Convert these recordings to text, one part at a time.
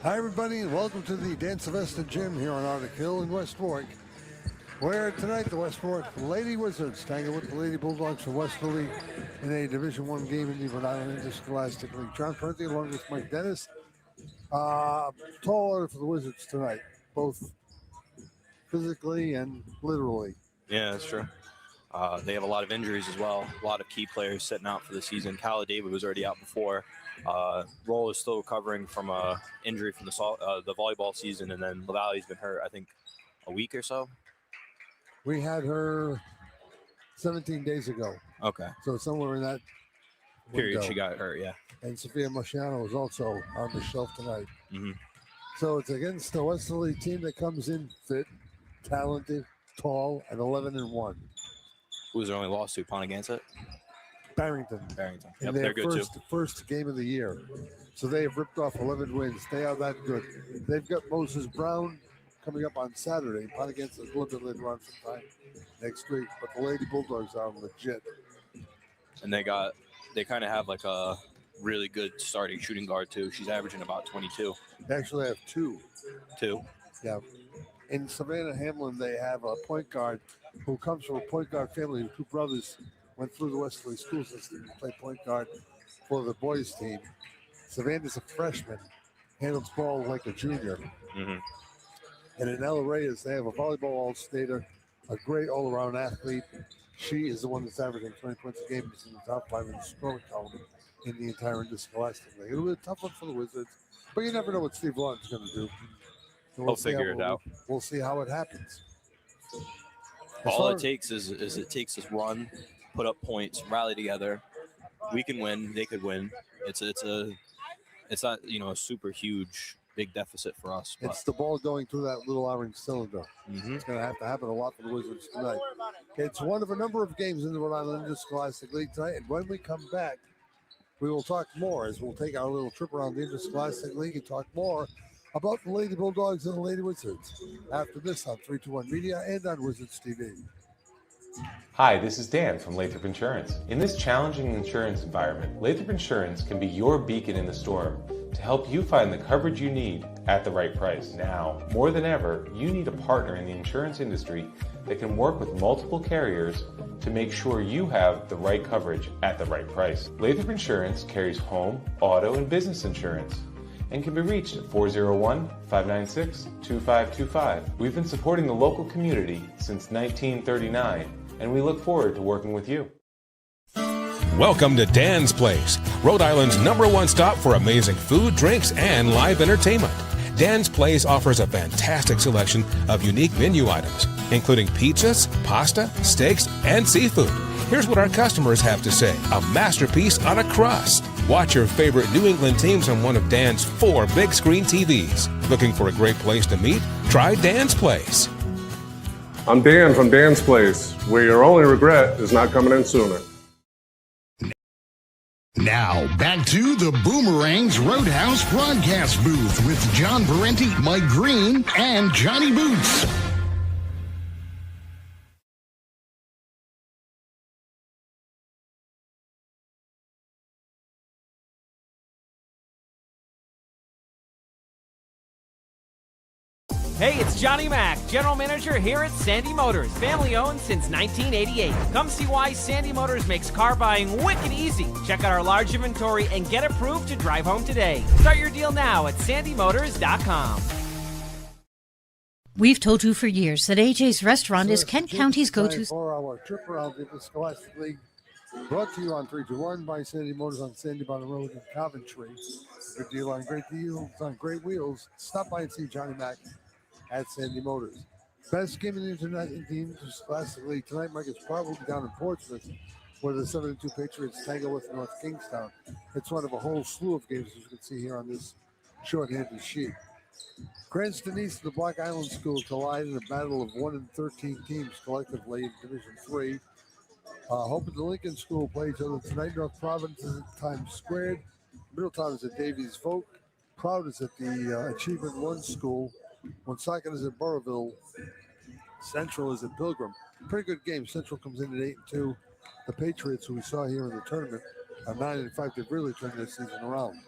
Hi, everybody, and welcome to the Dan Sylvester Gym here on Arctic Hill in West Warwick, where tonight the West Warwick Lady Wizards tangle with the Lady Bulldogs from Westerly in a Division I game in the Rhode Island Interscholastic League. John Prenti along with Mike Dennis. Tall order for the Wizards tonight, both physically and literally. Yeah, that's true. They have a lot of injuries as well. A lot of key players sitting out for the season. Kyle David was already out before. Roll is still recovering from a injury from the volleyball season, and then LaValle's been hurt, I think, a week or so. We had her 17 days ago. Okay. So somewhere in that period, window. she got hurt, yeah. And Sophia Marciano is also on the shelf tonight. Mm-hmm. So it's against the Westerly team that comes in fit, talented, tall, and 11-1. Who was their only loss to? Ponagansett? Barrington. Yep, they're good too. First game of the year. So they have ripped off 11 wins. They are that good. They've got Moses Brown coming up on Saturday. Ponagansett is a little bit later on sometime next week. But the Lady Bulldogs are legit. And they kind of have like a really good starting shooting guard too. She's averaging about 22. They actually have two. Yeah. In Savannah Hamlin, they have a point guard who comes from a point guard family. Two brothers went through the Westerly school system to play point guard for the boys team. Savannah's a freshman, handles ball like a junior. Mm-hmm. And in El Reyes, they have a volleyball all-stater, a great all-around athlete. She is the one that's averaging 20 points a game. She's in the top 5 in the scoring column in the entire Interscholastic League. It'll be a tough one for the Wizards, but you never know what Steve Vaughn's going to do. So We'll figure it out. We'll see how it happens. All it takes is it takes this run, put up points, rally together. We can win. They could win. It's not a super huge big deficit for us. But. It's the ball going through that little orange cylinder. Mm-hmm. It's going to have to happen a lot for the Wizards tonight. Okay, it's one of a number of games in the Rhode Island Interscholastic League tonight. And when we come back, we will talk more as we'll take our little trip around the Interscholastic League and talk more about the Lady Bulldogs and the Lady Wizards after this on 321 Media and on Wizards TV. Hi, this is Dan from Lathrop Insurance. In this challenging insurance environment, Lathrop Insurance can be your beacon in the storm to help you find the coverage you need at the right price. Now, more than ever, you need a partner in the insurance industry that can work with multiple carriers to make sure you have the right coverage at the right price. Lathrop Insurance carries home, auto, and business insurance and can be reached at 401-596-2525. We've been supporting the local community since 1939, and we look forward to working with you. Welcome to Dan's Place, Rhode Island's #1 stop for amazing food, drinks, and live entertainment. Dan's Place offers a fantastic selection of unique menu items, including pizzas, pasta, steaks, and seafood. Here's what our customers have to say: a masterpiece on a crust. Watch your favorite New England teams on one of Dan's 4 big screen TVs. Looking for a great place to meet? Try Dan's Place. I'm Dan from Dan's Place, where your only regret is not coming in sooner. Now, back to the Boomerang's Roadhouse broadcast booth with John Parenti, Mike Green, and Johnny Boots. Hey, it's Johnny Mack, General Manager here at Sandy Motors, family owned since 1988. Come see why Sandy Motors makes car buying wicked easy. Check out our large inventory and get approved to drive home today. Start your deal now at sandymotors.com. We've told you for years that AJ's Restaurant is Kent County's go-to. 4-hour trip around the Interscholastic League, brought to you on 321 by Sandy Motors on Sandy Bottom Road in Coventry. Good deal on great deals on great wheels. Stop by and see Johnny Mack at Sandy Motors. Best game in the Interscholastic League tonight, Mike, is probably down in Portsmouth, where the 7-2 Patriots tangle with North Kingstown. It's one of a whole slew of games, as you can see here on this short-handed sheet. Cranston East and the Black Island School collide in a battle of 1 and 13 teams collectively in Division III. Hope and the Lincoln School play each other tonight. North Providence is at Times Squared. Middletown is at Davies Folk. Proud is at the Achievement One School. Woonsocket is at Burrowville. Central is at Pilgrim. Pretty good game. Central comes in at 8-2. The Patriots, who we saw here in the tournament, are 9-5. They've really turned their season around.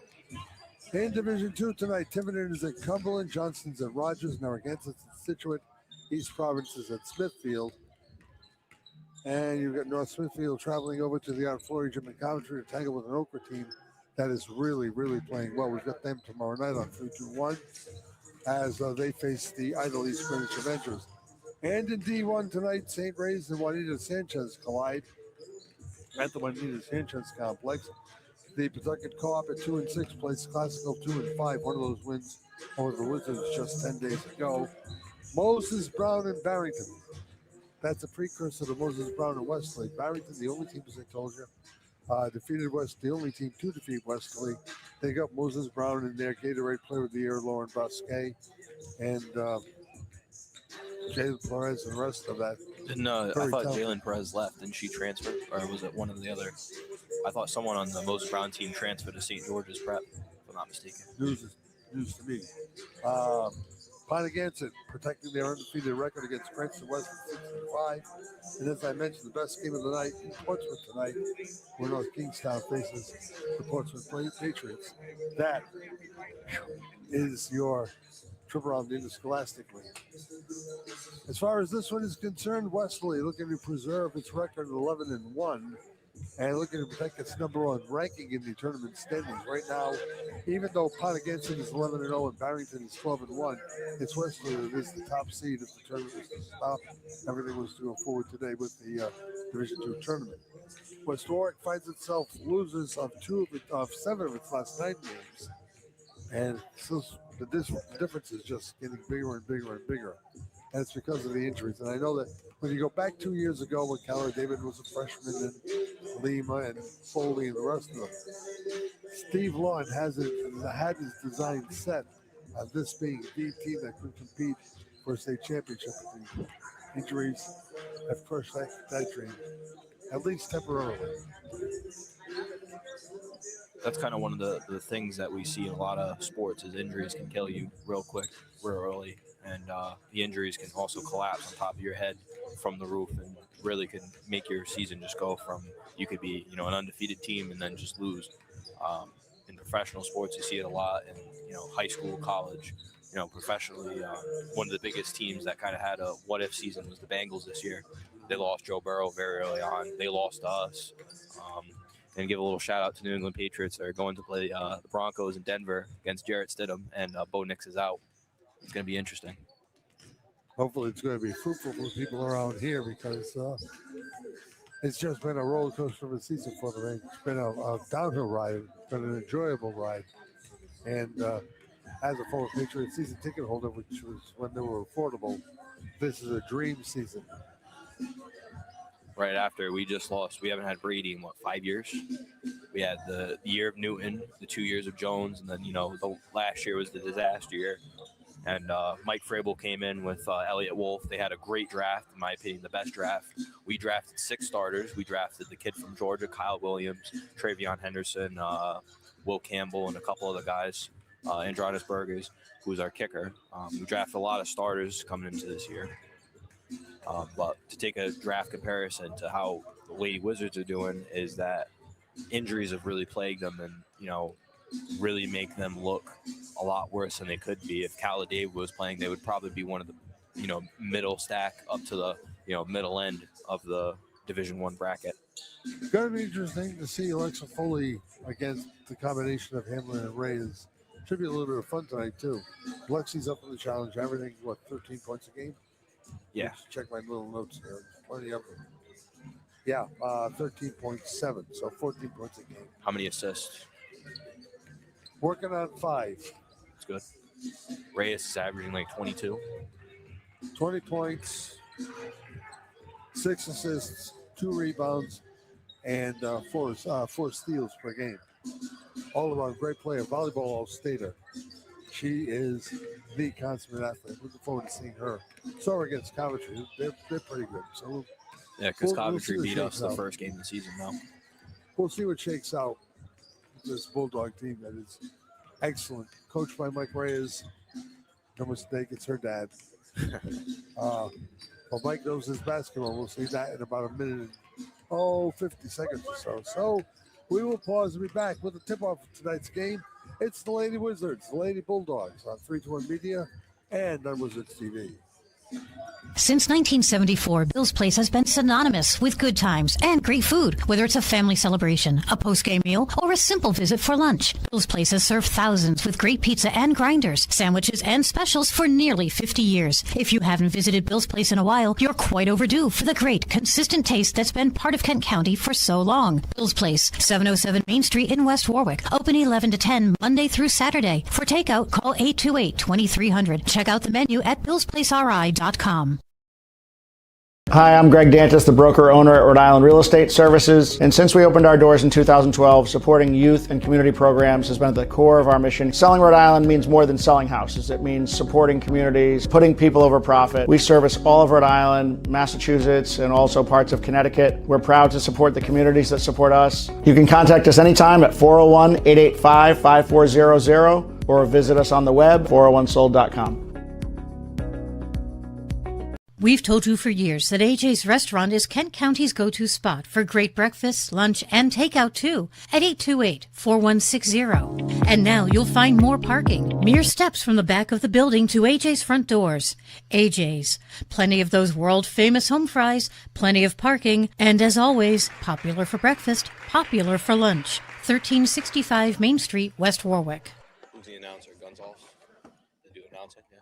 In Division 2 tonight, Tiverton is at Cumberland, Johnston's at Rogers, Narragansett at Situate, East Providence is at Smithfield. And you've got North Smithfield traveling over to the Art Flory Gym in Coventry to tangle with an Okra team that is really, really playing well. We've got them tomorrow night on 3-2-1 as they face the Idle East Greenwich Avengers. And in D1 tonight, St. Ray's and Juanita Sanchez collide at the Juanita Sanchez complex. The Pawtucket Co-op at 2-6 plays Classical 2-5. One of those wins over the Wizards just 10 days ago. Moses Brown and Barrington. That's a precursor to Moses Brown and Westerly. Barrington, the only team, as I told you, defeated the only team to defeat Westerly. They got Moses Brown in there, Gatorade Player of the Year, Lauren Bosquet, and Jalen Flores and the rest of that. I thought Jalen Perez left. Didn't she transfer? Or was it one of the other? I thought someone on the Moses Brown team transferred to St. George's Prep, if I'm not mistaken. News to me. Pontiac protecting their undefeated record against Cranston West 65. And as I mentioned, the best game of the night in Portsmouth tonight, where North Kingstown faces the Portsmouth Patriots. That is your trip around the Interscholastic League. As far as this one is concerned, Westerly looking to preserve its record of 11-1 and looking to protect its number one ranking in the tournament standings. Right now, even though Pontiac is 11-0 and Barrington is 12-1, it's Westerly that is the top seed if the tournament was to stop. Everything was to go forward today with the Division II tournament. West Warwick finds itself losers of 7 of its last 9 games, and so the difference is just getting bigger and bigger and bigger. And it's because of the injuries. And I know that when you go back 2 years ago when Keller David was a freshman and Lima and Foley and the rest of them, Steve Lawn had his design set of this being the team that could compete for a state championship. The injuries have crushed that dream, at least temporarily. That's kind of one of the things that we see in a lot of sports is injuries can kill you real quick, real early. And the injuries can also collapse on top of your head from the roof and really can make your season just go from you could be, an undefeated team and then just lose. In professional sports, you see it a lot in, high school, college, professionally. One of the biggest teams that kind of had a what-if season was the Bengals this year. They lost Joe Burrow very early on. They lost to us. And give a little shout out to New England Patriots. They're going to play the Broncos in Denver against Jarrett Stidham, and Bo Nix is out. It's going to be interesting. Hopefully it's going to be fruitful for people around here because it's just been a roller coaster of a season for the Rangers. It's been a downhill ride. It's been an enjoyable ride. And as a former Patriot season ticket holder, which was when they were affordable, this is a dream season. Right after we just lost, we haven't had Brady in 5 years. We had the year of Newton, the 2 years of Jones, and then the last year was the disaster year. And Mike Frabel came in with Elliott Wolf. They had a great draft, in my opinion, the best draft. We drafted 6 starters. We drafted the kid from Georgia, Kyle Williams, Travion Henderson, Will Campbell, and a couple other guys, Andronis Burgers, who's our kicker. We drafted a lot of starters coming into this year. But to take a draft comparison to how the Lady Wizards are doing is that injuries have really plagued them and, really make them look a lot worse than they could be. If Caladave was playing, they would probably be one of the, middle stack up to the, middle end of the Division I bracket. It's going to be interesting to see Alexa Foley against the combination of Hamlin and Reyes. Should be a little bit of fun tonight, too. Lexi's up for the challenge, averaging, 13 points a game? Yeah. Let's check my little notes here. Plenty of them. Yeah, 13.7, so 14 points a game. How many assists? Working on 5. That's good. Reyes is averaging 22. 20 points, 6 assists, 2 rebounds, and 4 steals per game. All around great player, volleyball all-stater. She is the consummate athlete. Looking forward to seeing her. So against Coventry, they're pretty good. So because Coventry beat us the first game of the season now. We'll see what shakes out with this Bulldog team that is excellent. Coached by Mike Reyes. No mistake, it's her dad. Well, Mike knows his basketball. We'll see that in about a minute and 50 seconds or so. So we will pause and be back with the tip-off of tonight's game It's the Lady Wizards, the Lady Bulldogs on 321 Media and on Wizards TV. Since 1974, Bill's Place has been synonymous with good times and great food. Whether it's a family celebration, a post-game meal, or a simple visit for lunch, Bill's Place has served thousands with great pizza and grinders, sandwiches, and specials for nearly 50 years. If you haven't visited Bill's Place in a while, you're quite overdue for the great, consistent taste that's been part of Kent County for so long. Bill's Place, 707 Main Street in West Warwick. Open 11 to 10 Monday through Saturday. For takeout, call 828-2300. Check out the menu at billsplaceri.com. Hi, I'm Greg Dantis, the broker owner at Rhode Island Real Estate Services. And since we opened our doors in 2012, supporting youth and community programs has been at the core of our mission. Selling Rhode Island means more than selling houses. It means supporting communities, putting people over profit. We service all of Rhode Island, Massachusetts, and also parts of Connecticut. We're proud to support the communities that support us. You can contact us anytime at 401-885-5400 or visit us on the web, 401sold.com. We've told you for years that AJ's Restaurant is Kent County's go-to spot for great breakfast, lunch, and takeout too at 828-4160. And now you'll find more parking, mere steps from the back of the building to AJ's front doors. AJ's. Plenty of those world-famous home fries, plenty of parking, and as always, popular for breakfast, popular for lunch. 1365 Main Street, West Warwick. Who's the announcer? Guns off? They do announce it, yeah.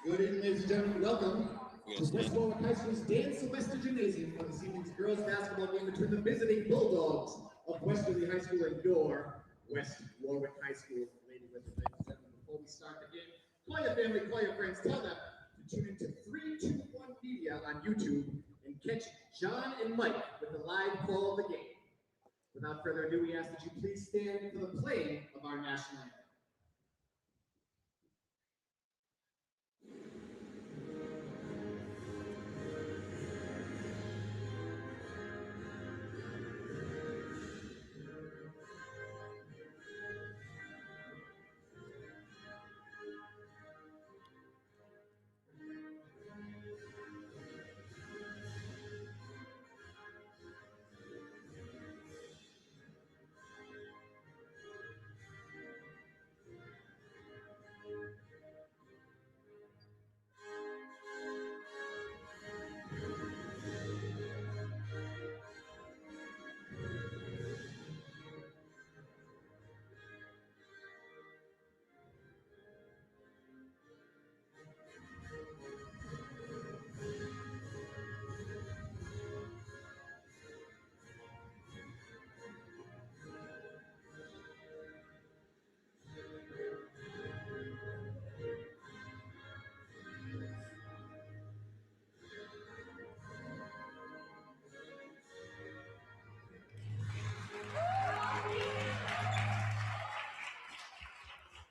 Good evening, ladies and gentlemen. Welcome to West Warwick High School's Dan Sylvester Gymnasium for this evening's girls basketball game between the visiting Bulldogs of Westerly High School and your West Warwick High School. Ladies and gentlemen, before we start the game, call your family, call your friends, tell them to tune into 321 Media on YouTube and catch John and Mike with the live call of the game. Without further ado, we ask that you please stand for the playing of our national anthem.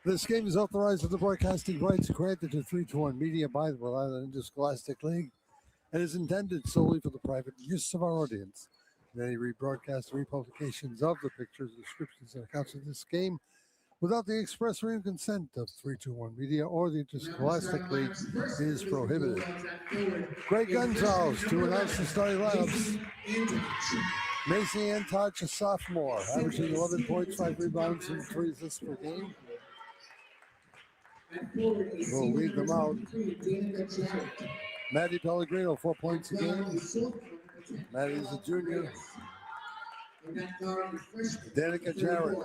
This game is authorized with the broadcasting rights granted to 321 Media by the Rhode Island Interscholastic League and is intended solely for the private use of our audience. And any rebroadcast or republications of the pictures, descriptions, and accounts of this game without the express written consent of 321 Media or the Interscholastic League is prohibited. Greg Gonzalez to announce the starting lineups. Macy Antach, a sophomore, averaging 11 points, 5 rebounds, and 3 assists per game. We'll lead them out. Maddie Pellegrino, 4 points a game. Maddie's a junior. Danica Jarrett,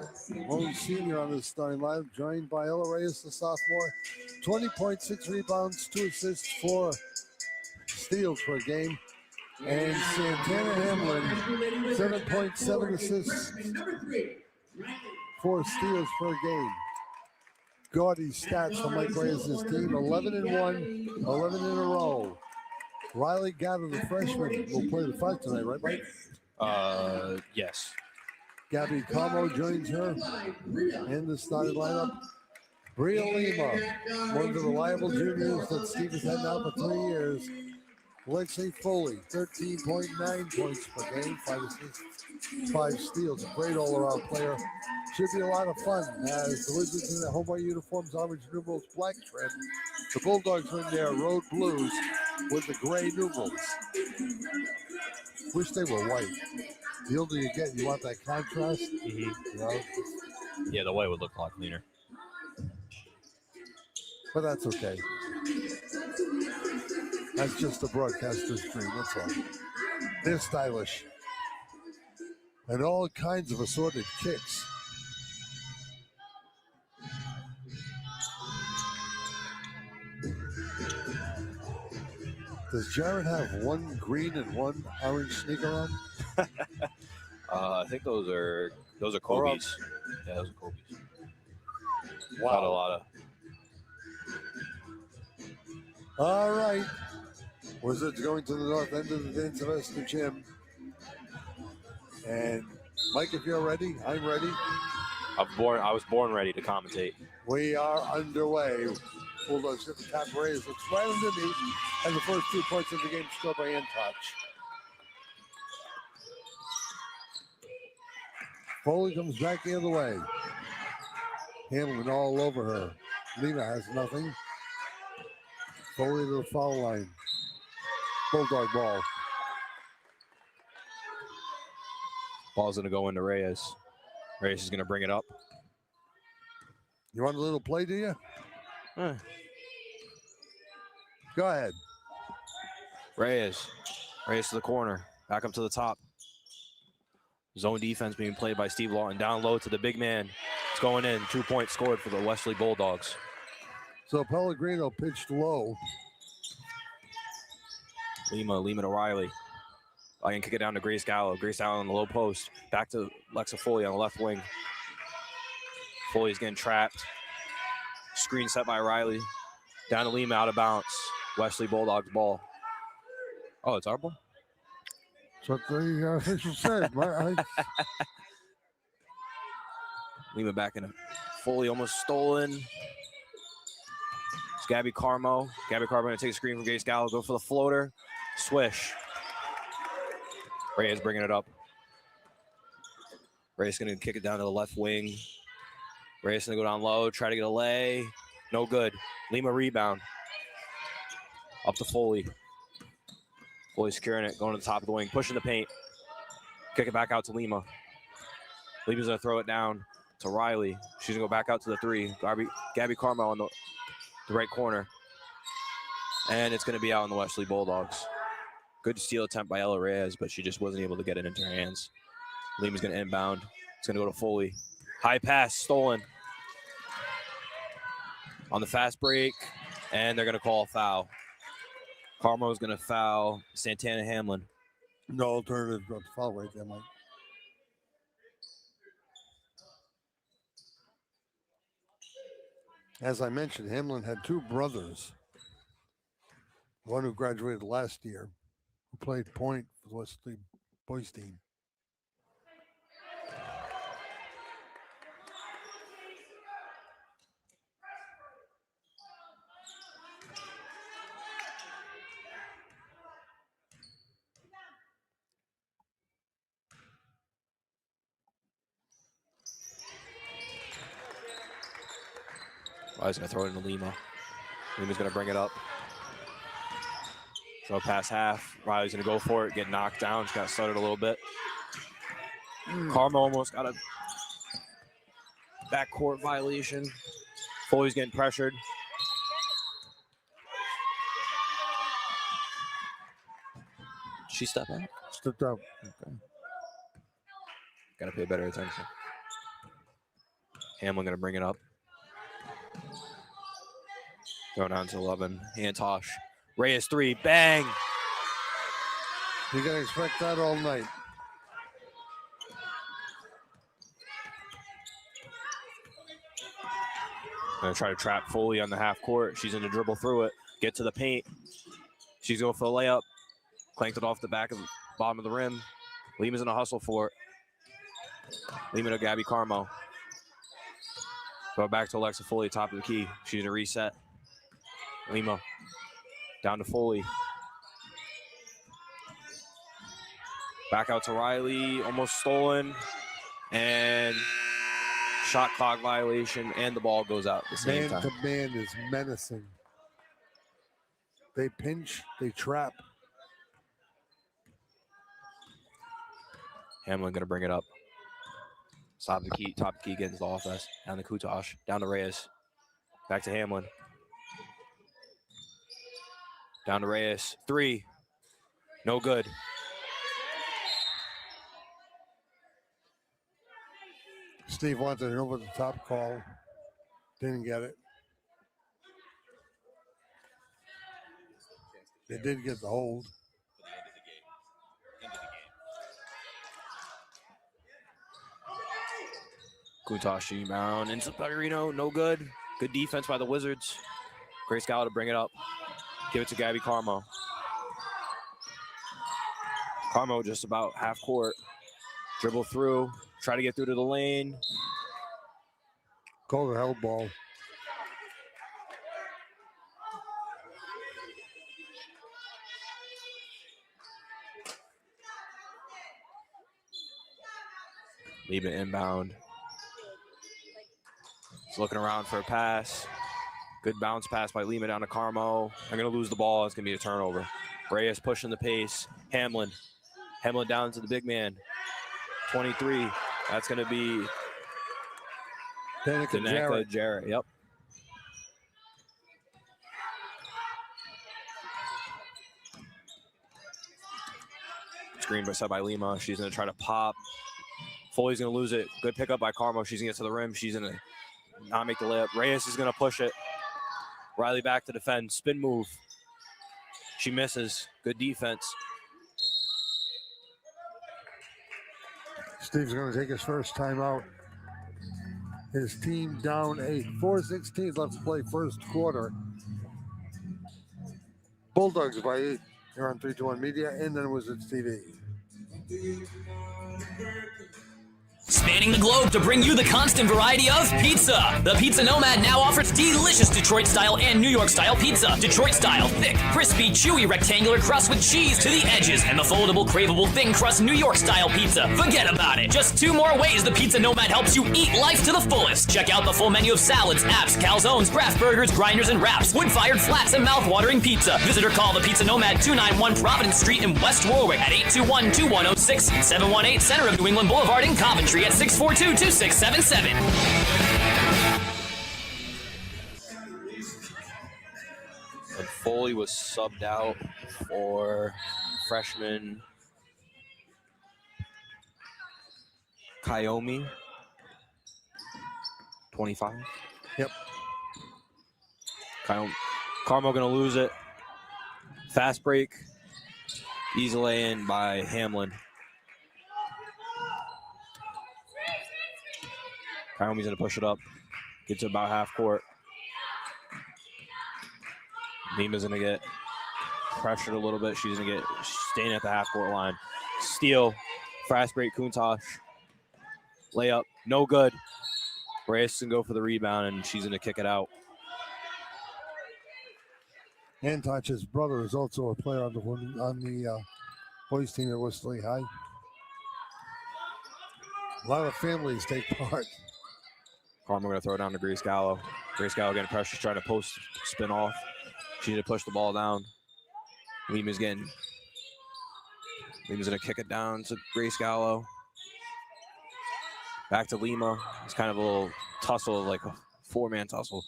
lone senior on the starting lineup, joined by Ella Reyes, the sophomore. 20 points, 6 rebounds, 2 assists, 4 steals per game. And Santana Hamlin, 7 points, 7 assists, 4 steals per game. gaudy stats from Mike Reyes' team. 11-1, 11 in a row. Riley Gather, the freshman, will play the 5 tonight, right, Mike? Yes. Gabby Como joins her in the starting lineup. Bria Lima, one of the reliable juniors that Steve has had now for 3 years. Lexi Foley, 13.9 points per game, 5 assists, 5 steals. A great all-around player. Should be a lot of fun as the Wizards in their home white uniforms, orange numerals, black trim. The Bulldogs are in their road blues with the gray numerals. Wish they were white. The older you get, you want that contrast. You know? Yeah, the white would look a lot cleaner. But that's okay. That's just the broadcaster's dream, that's all. They're stylish. And all kinds of assorted kicks. Does Jared have one green and one orange sneaker on? I think those are Kobe's. Yeah, those are Kobe's. Wow. Got a lot of. All right. Wizards going to the north end of the Dan Sylvester gym. And Mike, if you're ready, I'm ready. I was born ready to commentate. We are underway. Bulldogs at the top. Reyes looks right underneath. And the first 2 points of the game scored by Antouch. Foley comes back the other way. Hamlin all over her. Lima has nothing. Foley to the foul line. Bulldog ball. Ball's going to go into Reyes. Reyes is going to bring it up. You want a little play, do you? Go ahead. Reyes to the corner. Back up to the top. Zone defense being played by Steve Lawton. Down low to the big man. It's going in. 2 points scored for the Westerly Bulldogs. So Pellegrino pitched low. Lima to Riley. I can kick it down to Grace Gallo. Grace Gallo on the low post. Back to Lexa Foley on the left wing. Foley's getting trapped. Screen set by Riley. Down to Lima, out of bounds. Westerly Bulldogs ball. Oh, it's our ball? That's what the official said. Lima back in. Foley almost stolen. It's Gabby Carmo. Gabby Carmo going to take a screen from Grace Gallo. Go for the floater. Swish. Reyes bringing it up. Reyes going to kick it down to the left wing. Reyes going to go down low. Try to get a lay. No good. Lima rebound. Up to Foley. Foley securing it. Going to the top of the wing. Pushing the paint. Kick it back out to Lima. Lima's going to throw it down to Riley. She's going to go back out to the 3. Gabby Carmo on the right corner. And it's going to be out on the Westerly Bulldogs. Good steal attempt by Ella Reyes, but she just wasn't able to get it into her hands. Lima's going to inbound. It's going to go to Foley. High pass, stolen. On the fast break, and they're going to call a foul. Carmo's going to foul Santana Hamlin. No alternative but foul right there, Mike. As I mentioned, Hamlin had 2 brothers. One who graduated last year, who played point for the Westerly boys team. Riley's going to throw it into Lima. Lima's going to bring it up. Throw past half. Riley's going to go for it, get knocked down. She got started a little bit. Carmo almost got a backcourt violation. Foley's getting pressured. She stepped out? Stepped out. Okay. Got to pay better attention. Hamlin going to bring it up. Throw down to 11. Antosh. Reyes 3. Bang! You got to expect that all night. Gonna try to trap Foley on the half court. She's gonna dribble through it, get to the paint. She's going for a layup. Clanked it off the back of the bottom of the rim. Lima's in a hustle for it. Lima to Gabby Carmo. Go back to Alexa Foley, top of the key. She's gonna reset. Lima down to Foley. Back out to Riley, almost stolen. And shot clock violation, and the ball goes out at the same time. Man to man is menacing. They pinch, they trap. Hamlin gonna bring it up. Top of the key, getting the offense. Down to Kutash, down to Reyes. Back to Hamlin. Down to Reyes. 3. No good. Steve wanted an over the top call. Didn't get it. They did get the hold. Kutash rebound into Pellerino. No good. Good defense by the Wizards. Grace Gallo to bring it up. Give it to Gabby Carmo. Carmo just about half court. Dribble through. Try to get through to the lane. Call the held ball. Leave it inbound. He's looking around for a pass. Good bounce pass by Lima down to Carmo. They're going to lose the ball. It's going to be a turnover. Reyes pushing the pace. Hamlin. Hamlin down to the big man. 23. That's going to be Danica Jarrett. Yep. Screen set by Lima. She's going to try to pop. Foley's going to lose it. Good pickup by Carmo. She's going to get to the rim. She's going to not make the layup. Reyes is going to push it. Riley back to defend. Spin move. She misses. Good defense. Steve's going to take his first timeout. His team down 8. 4:16 left to play first quarter. Bulldogs by 8 here on 321 Media and then Wizards TV. Spanning the globe to bring you the constant variety of pizza. The Pizza Nomad now offers delicious Detroit-style and New York-style pizza. Detroit-style, thick, crispy, chewy, rectangular crust with cheese to the edges, and the foldable, craveable, thin crust New York-style pizza. Forget about it. Just 2 more ways the Pizza Nomad helps you eat life to the fullest. Check out the full menu of salads, apps, calzones, craft burgers, grinders, and wraps, wood-fired flats, and mouth-watering pizza. Visit or call the Pizza Nomad 291 Providence Street in West Warwick at 821-2106 and 718 Center of New England Boulevard in Coventry at 642-2677. And Foley was subbed out for freshman Kayomi, 25. Yep. Carmo gonna lose it. Fast break. Easy lay-in by Hamlin. Kayomi's gonna push it up. Get to about half court. Lima's gonna get pressured a little bit. She's gonna get staying at the half court line. Steal. Fast break Kuntosh. Layup. No good. Reyes can go for the rebound and she's gonna kick it out. Antoch's brother is also a player on the boys team at Westerly High. A lot of families take part. Carmo going to throw it down to Grace Gallo. Grace Gallo getting pressure, trying to post spin off. She need to push the ball down. Lima's going to kick it down to Grace Gallo. Back to Lima. It's kind of a little tussle, like a 4-man tussle.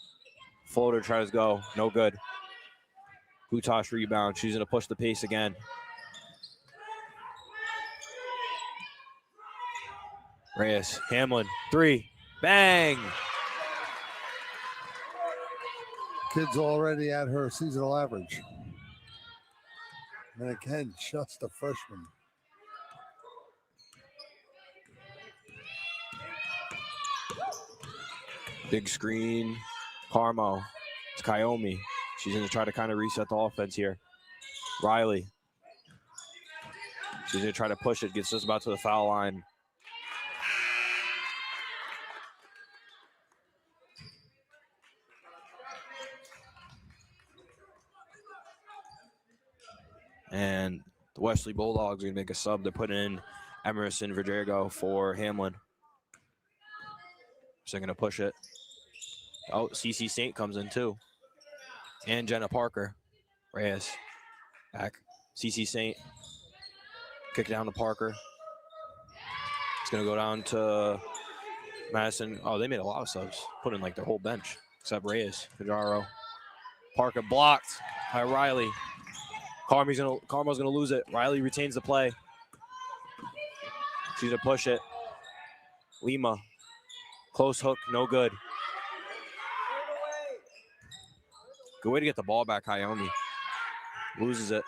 Floater tries to go. No good. Kutash rebound. She's going to push the pace again. Reyes. Hamlin. 3. Bang! Kid's already at her seasonal average. And again, just a freshman. Big screen. Carmo. It's Kayomi. She's going to try to kind of reset the offense here. Riley. She's going to try to push it. Gets just about to the foul line. And the Westerly Bulldogs are going to make a sub. They're putting in Emerson Verdrego for Hamlin. So they're going to push it. Oh, CC Saint comes in too. And Jenna Parker. Reyes. Back. CC Saint. Kick it down to Parker. It's going to go down to Madison. Oh, they made a lot of subs. Put in like their whole bench. Except Reyes. Pajaro. Parker blocked by Riley. Carmo's gonna lose it. Riley retains the play. She's gonna push it. Lima. Close hook, no good. Good way to get the ball back, Kayomi. Loses it.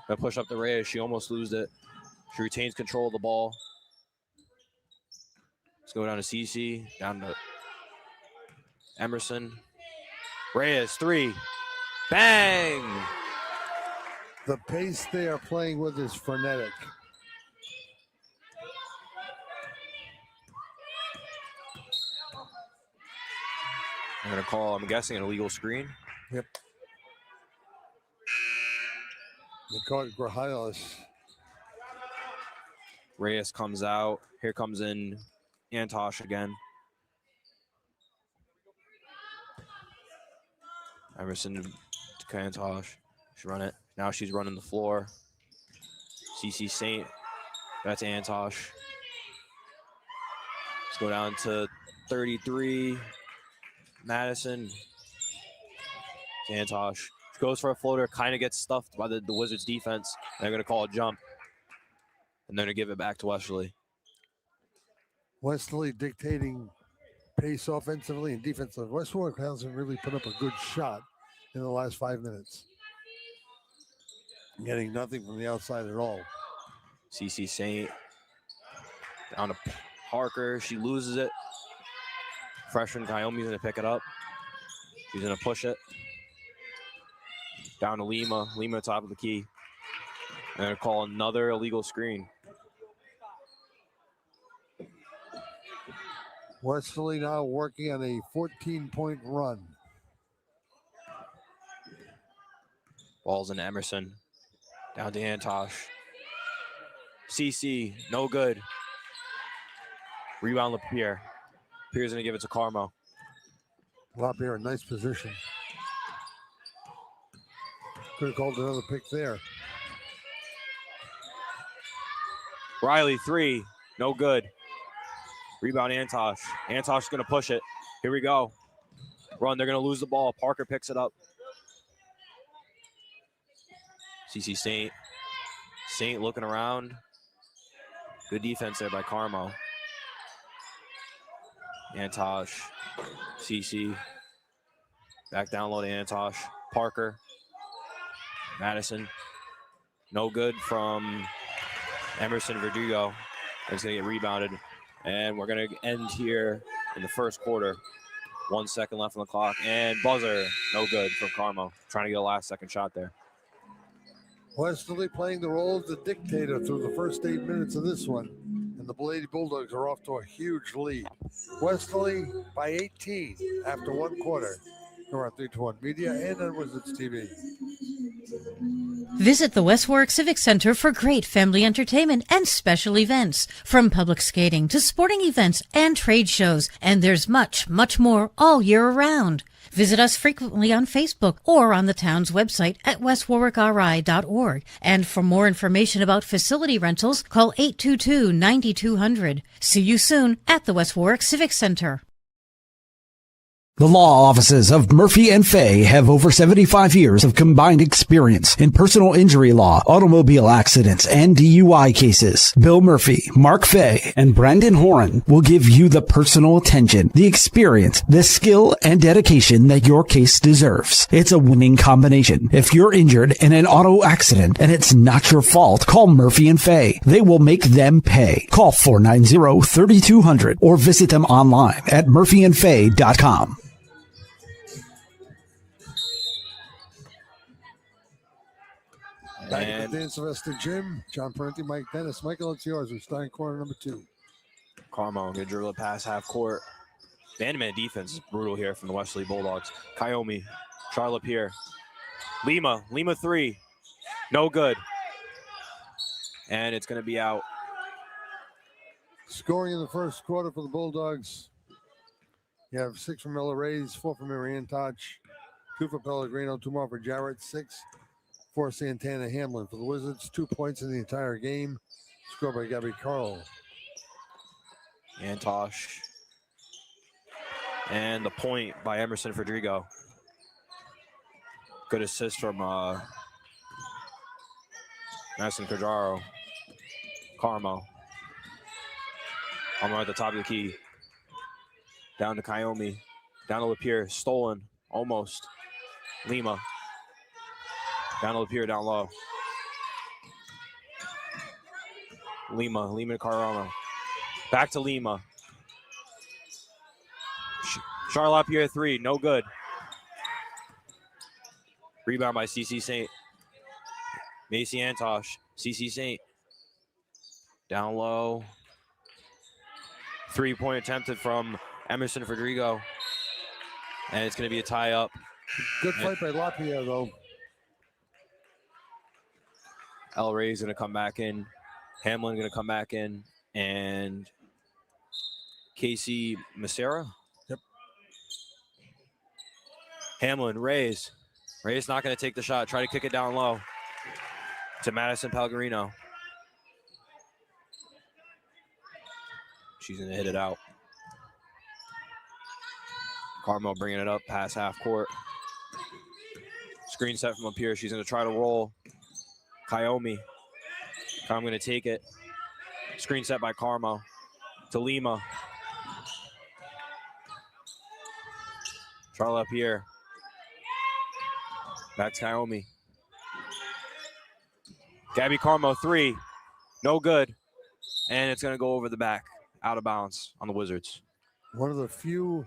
Gonna push up the Reyes. She almost loses it. She retains control of the ball. Let's go down to CC. Down to Emerson. Reyes, 3. Bang! The pace they are playing with is frenetic. I'm going to call, I'm guessing, an illegal screen. Yep. They call it Grajales. Reyes comes out. Here comes in Antosh again. Emerson to Antosh. She run it. Now she's running the floor. CC Saint. That's Antosh. Let's go down to 33. Madison. Antosh. She goes for a floater. Kind of gets stuffed by the Wizards defense. They're going to call a jump. And they're going to give it back to Westerly. Westerly dictating pace offensively and defensively. West Warwick hasn't really put up a good shot in the last 5 minutes. Getting nothing from the outside at all. CC Saint down to Parker. She loses it. Freshman Kayomi's going to pick it up. She's going to push it. Down to Lima. Lima top of the key. They're going to call another illegal screen. Westerly now working on a 14-point run. Ball's in Emerson. Down to Antosh. CC, no good. Rebound LaPierre. Pierre's going to give it to Carmo. LaPierre, nice position. Could have called another pick there. Riley, 3, no good. Rebound Antosh. Antosh's going to push it. Here we go. Run, they're going to lose the ball. Parker picks it up. CC Saint. Saint looking around. Good defense there by Carmo. Antosh. CC. Back down low to Antosh. Parker. Madison. No good from Emerson Verdugo. It's going to get rebounded. And we're going to end here in the first quarter. 1 second left on the clock. And buzzer. No good from Carmo. Trying to get a last second shot there. Westerly playing the role of the dictator through the first 8 minutes of this one. And the Lady Bulldogs are off to a huge lead. Westerly by 18 after 1 quarter. You're on 3-1 Media and on Wizards TV. Visit the West Warwick Civic Center for great family entertainment and special events, from public skating to sporting events and trade shows. And there's much, much more all year around. Visit us frequently on Facebook or on the town's website at westwarwickri.org. And for more information about facility rentals, call 822-9200. See you soon at the West Warwick Civic Center. The law offices of Murphy and Fay have over 75 years of combined experience in personal injury law, automobile accidents, and DUI cases. Bill Murphy, Mark Fay, and Brandon Horan will give you the personal attention, the experience, the skill, and dedication that your case deserves. It's a winning combination. If you're injured in an auto accident and it's not your fault, call Murphy and Fay. They will make them pay. Call 490-3200 or visit them online at murphyandfay.com. Back at the Dan Sylvester Gym, John Parenti, Mike Dennis. Michael, it's yours. We're starting quarter number 2. Carmo gonna dribble it past half court. Man-to-man defense is brutal here from the Westerly Bulldogs. Kayomi, Charlotte Pierre, Lima 3, no good, and it's gonna be out. Scoring in the first quarter for the Bulldogs. You have 6 from Ella Reyes, 4 from Marianne Touch, 2 for Pellegrino, 2 more for Jarrett, 6 for Santana Hamlin. For the Wizards, 2 points in the entire game, scored by Gabby Carl. Antosh. And the point by Emerson Fedrigo. Good assist from Madison Cajaro. Carmo at the top of the key. Down to Kayomi. Down to Lapierre. Stolen. Almost. Lima. Down to Lapierre, down low. Lima to Caramo. Back to Lima. Charlotte Pierre 3, no good. Rebound by CC Saint. Macy Antosh, CC Saint. Down low. 3-point attempted from Emerson Fedrigo. And it's going to be a tie up. Good fight by LaPierre, though. El Rey's going to come back in. Hamlin going to come back in. And Casey Macera. Yep. Hamlin, Reyes. Reyes not going to take the shot. Try to kick it down low to Madison Pellegrino. She's going to hit it out. Carmel bringing it up past half court. Screen set from up here. She's going to try to roll. Kayomi. I'm going to take it. Screen set by Carmo to Lima. Charlotte up here. Back to Kayomi. Gabby Carmo 3. No good. And it's going to go over the back. Out of bounds on the Wizards. One of the few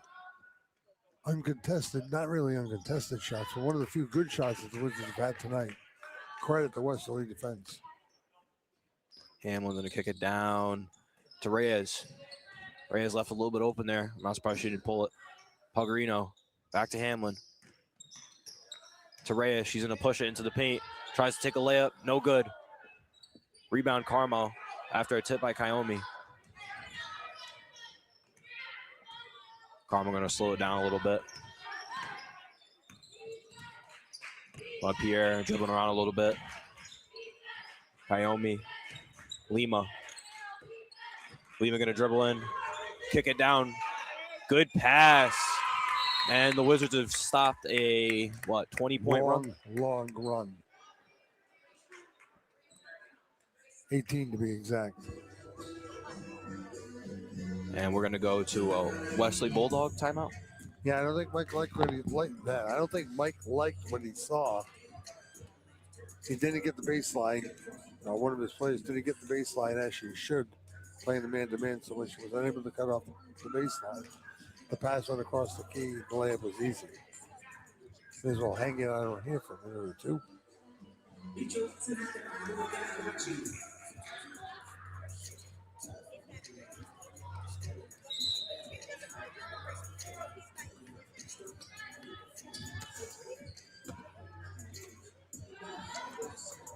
uncontested, not really uncontested shots, but one of the few good shots that the Wizards have had tonight. Credit the Westerly defense. Hamlin going to kick it down to Reyes. Reyes left a little bit open there. I'm not surprised she didn't pull it. Pellegrino back to Hamlin. To Reyes. She's going to push it into the paint. Tries to take a layup. No good. Rebound Carmo after a tip by Kayomi. Carmo going to slow it down a little bit. LaPierre dribbling around a little bit. Kayomi. Lima going to dribble in. Kick it down. Good pass. And the Wizards have stopped a, 20-point run? Long run. 18 to be exact. And we're going to go to a Westerly Bulldog timeout. Yeah, I don't think Mike liked that. I don't think Mike liked what he saw. He didn't get the baseline. One of his players didn't get the baseline as she should, playing the man-to-man, so when she was unable to cut off the baseline, the pass went across the key, the layup was easy. May as well hang it out here for a minute or two.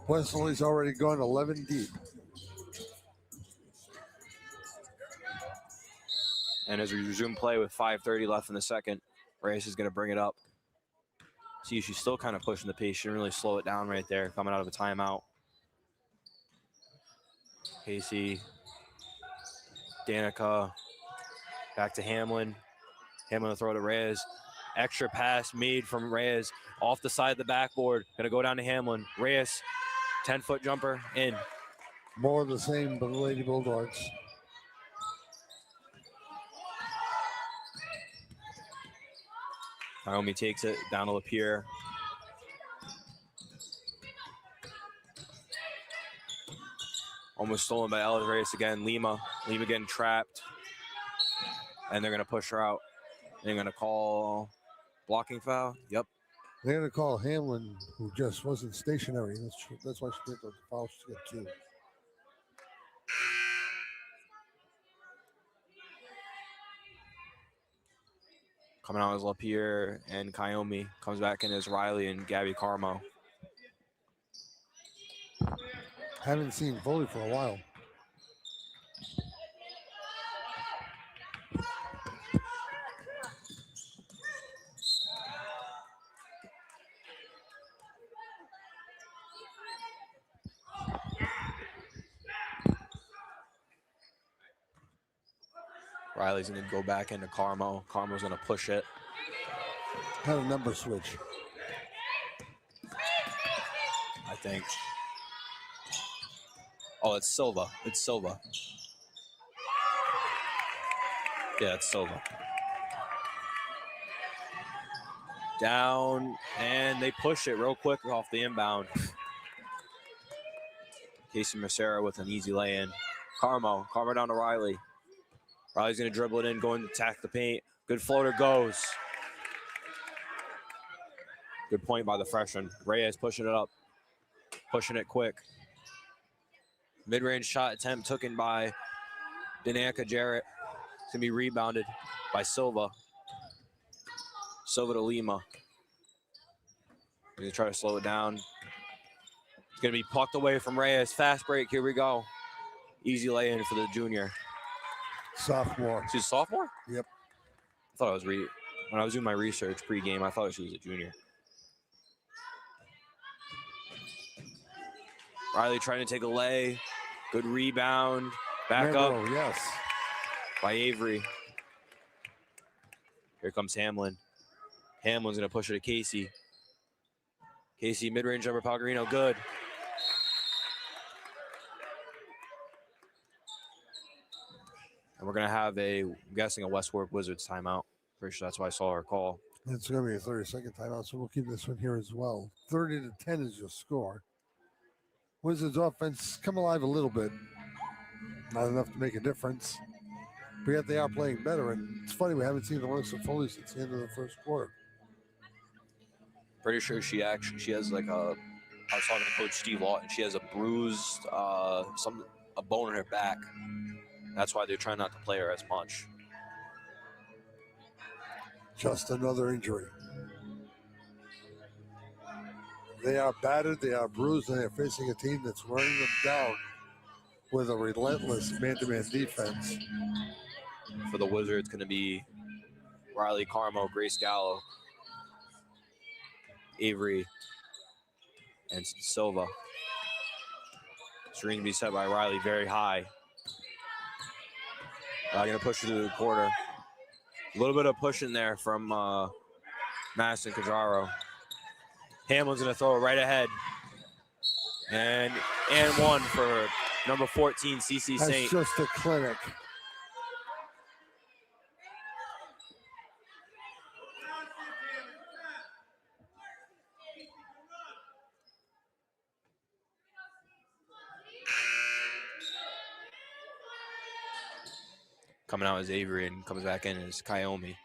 Wesley's already gone 11 deep. And as we resume play with 5:30 left in the second, Reyes is going to bring it up. See, she's still kind of pushing the pace. She didn't really slow it down right there, coming out of a timeout. Casey, Danica, back to Hamlin. Hamlin will throw it to Reyes. Extra pass made from Reyes off the side of the backboard. Going to go down to Hamlin. Reyes, 10-foot jumper, in. More of the same for the Lady Bulldogs. Naomi takes it down to Lapierre. Almost stolen by Ellis Reyes again. Lima getting trapped. And they're going to push her out. They're going to call blocking foul. Yep. They're going to call Hamlin, who just wasn't stationary. That's why she picked up the foul. She got 2. Coming out as Lapierre and Kayomi. Comes back in as Riley and Gabby Carmo. Haven't seen Foley for a while. Riley's going to go back into Carmo. Carmo's going to push it. Had a number switch. I think. Oh, it's Silva. It's Silva. Yeah, it's Silva. Down, and they push it real quick off the inbound. Casey Mercero with an easy lay-in. Carmo down to Riley. Riley's going to dribble it in, going to attack the paint. Good floater goes. Good point by the freshman. Reyes pushing it up. Pushing it quick. Mid-range shot attempt taken by Danica Jarrett. It's going to be rebounded by Silva. Silva to Lima. He's going to try to slow it down. It's going to be plucked away from Reyes. Fast break. Here we go. Easy lay-in for the junior. Sophomore. She's a sophomore? Yep. I thought I was when I was doing my research pregame, I thought she was a junior. Riley trying to take a lay. Good rebound. Back up. Yes. By Avery. Here comes Hamlin. Hamlin's going to push it to Casey. Casey, mid-range jumper, Pellegrino, good. And we're going to have I'm guessing a West Warwick Wizards timeout. Pretty sure that's why I saw our call. It's going to be a 30-second timeout, so we'll keep this one here as well. 30-10 is your score. Wizards offense come alive a little bit. Not enough to make a difference. But yet they are playing better. And it's funny, we haven't seen the worst of Foley since the end of the first quarter. Pretty sure she has like I was talking to Coach Steve Lawton. She has a bruised, a bone in her back. That's why they're trying not to play her as much. Just another injury. They are battered, they are bruised, and they're facing a team that's wearing them down with a relentless man-to-man defense. For the Wizards, going to be Riley Carmo, Grace Gallo, Avery, and Silva. Screen to be set by Riley, very high. Going to push it to the quarter. A little bit of push in there from Madison Cajaro. Hamlin's going to throw it right ahead. And one for number 14, CC Saint. That's just a clinic. Coming out as Avery and comes back in as Kayomi.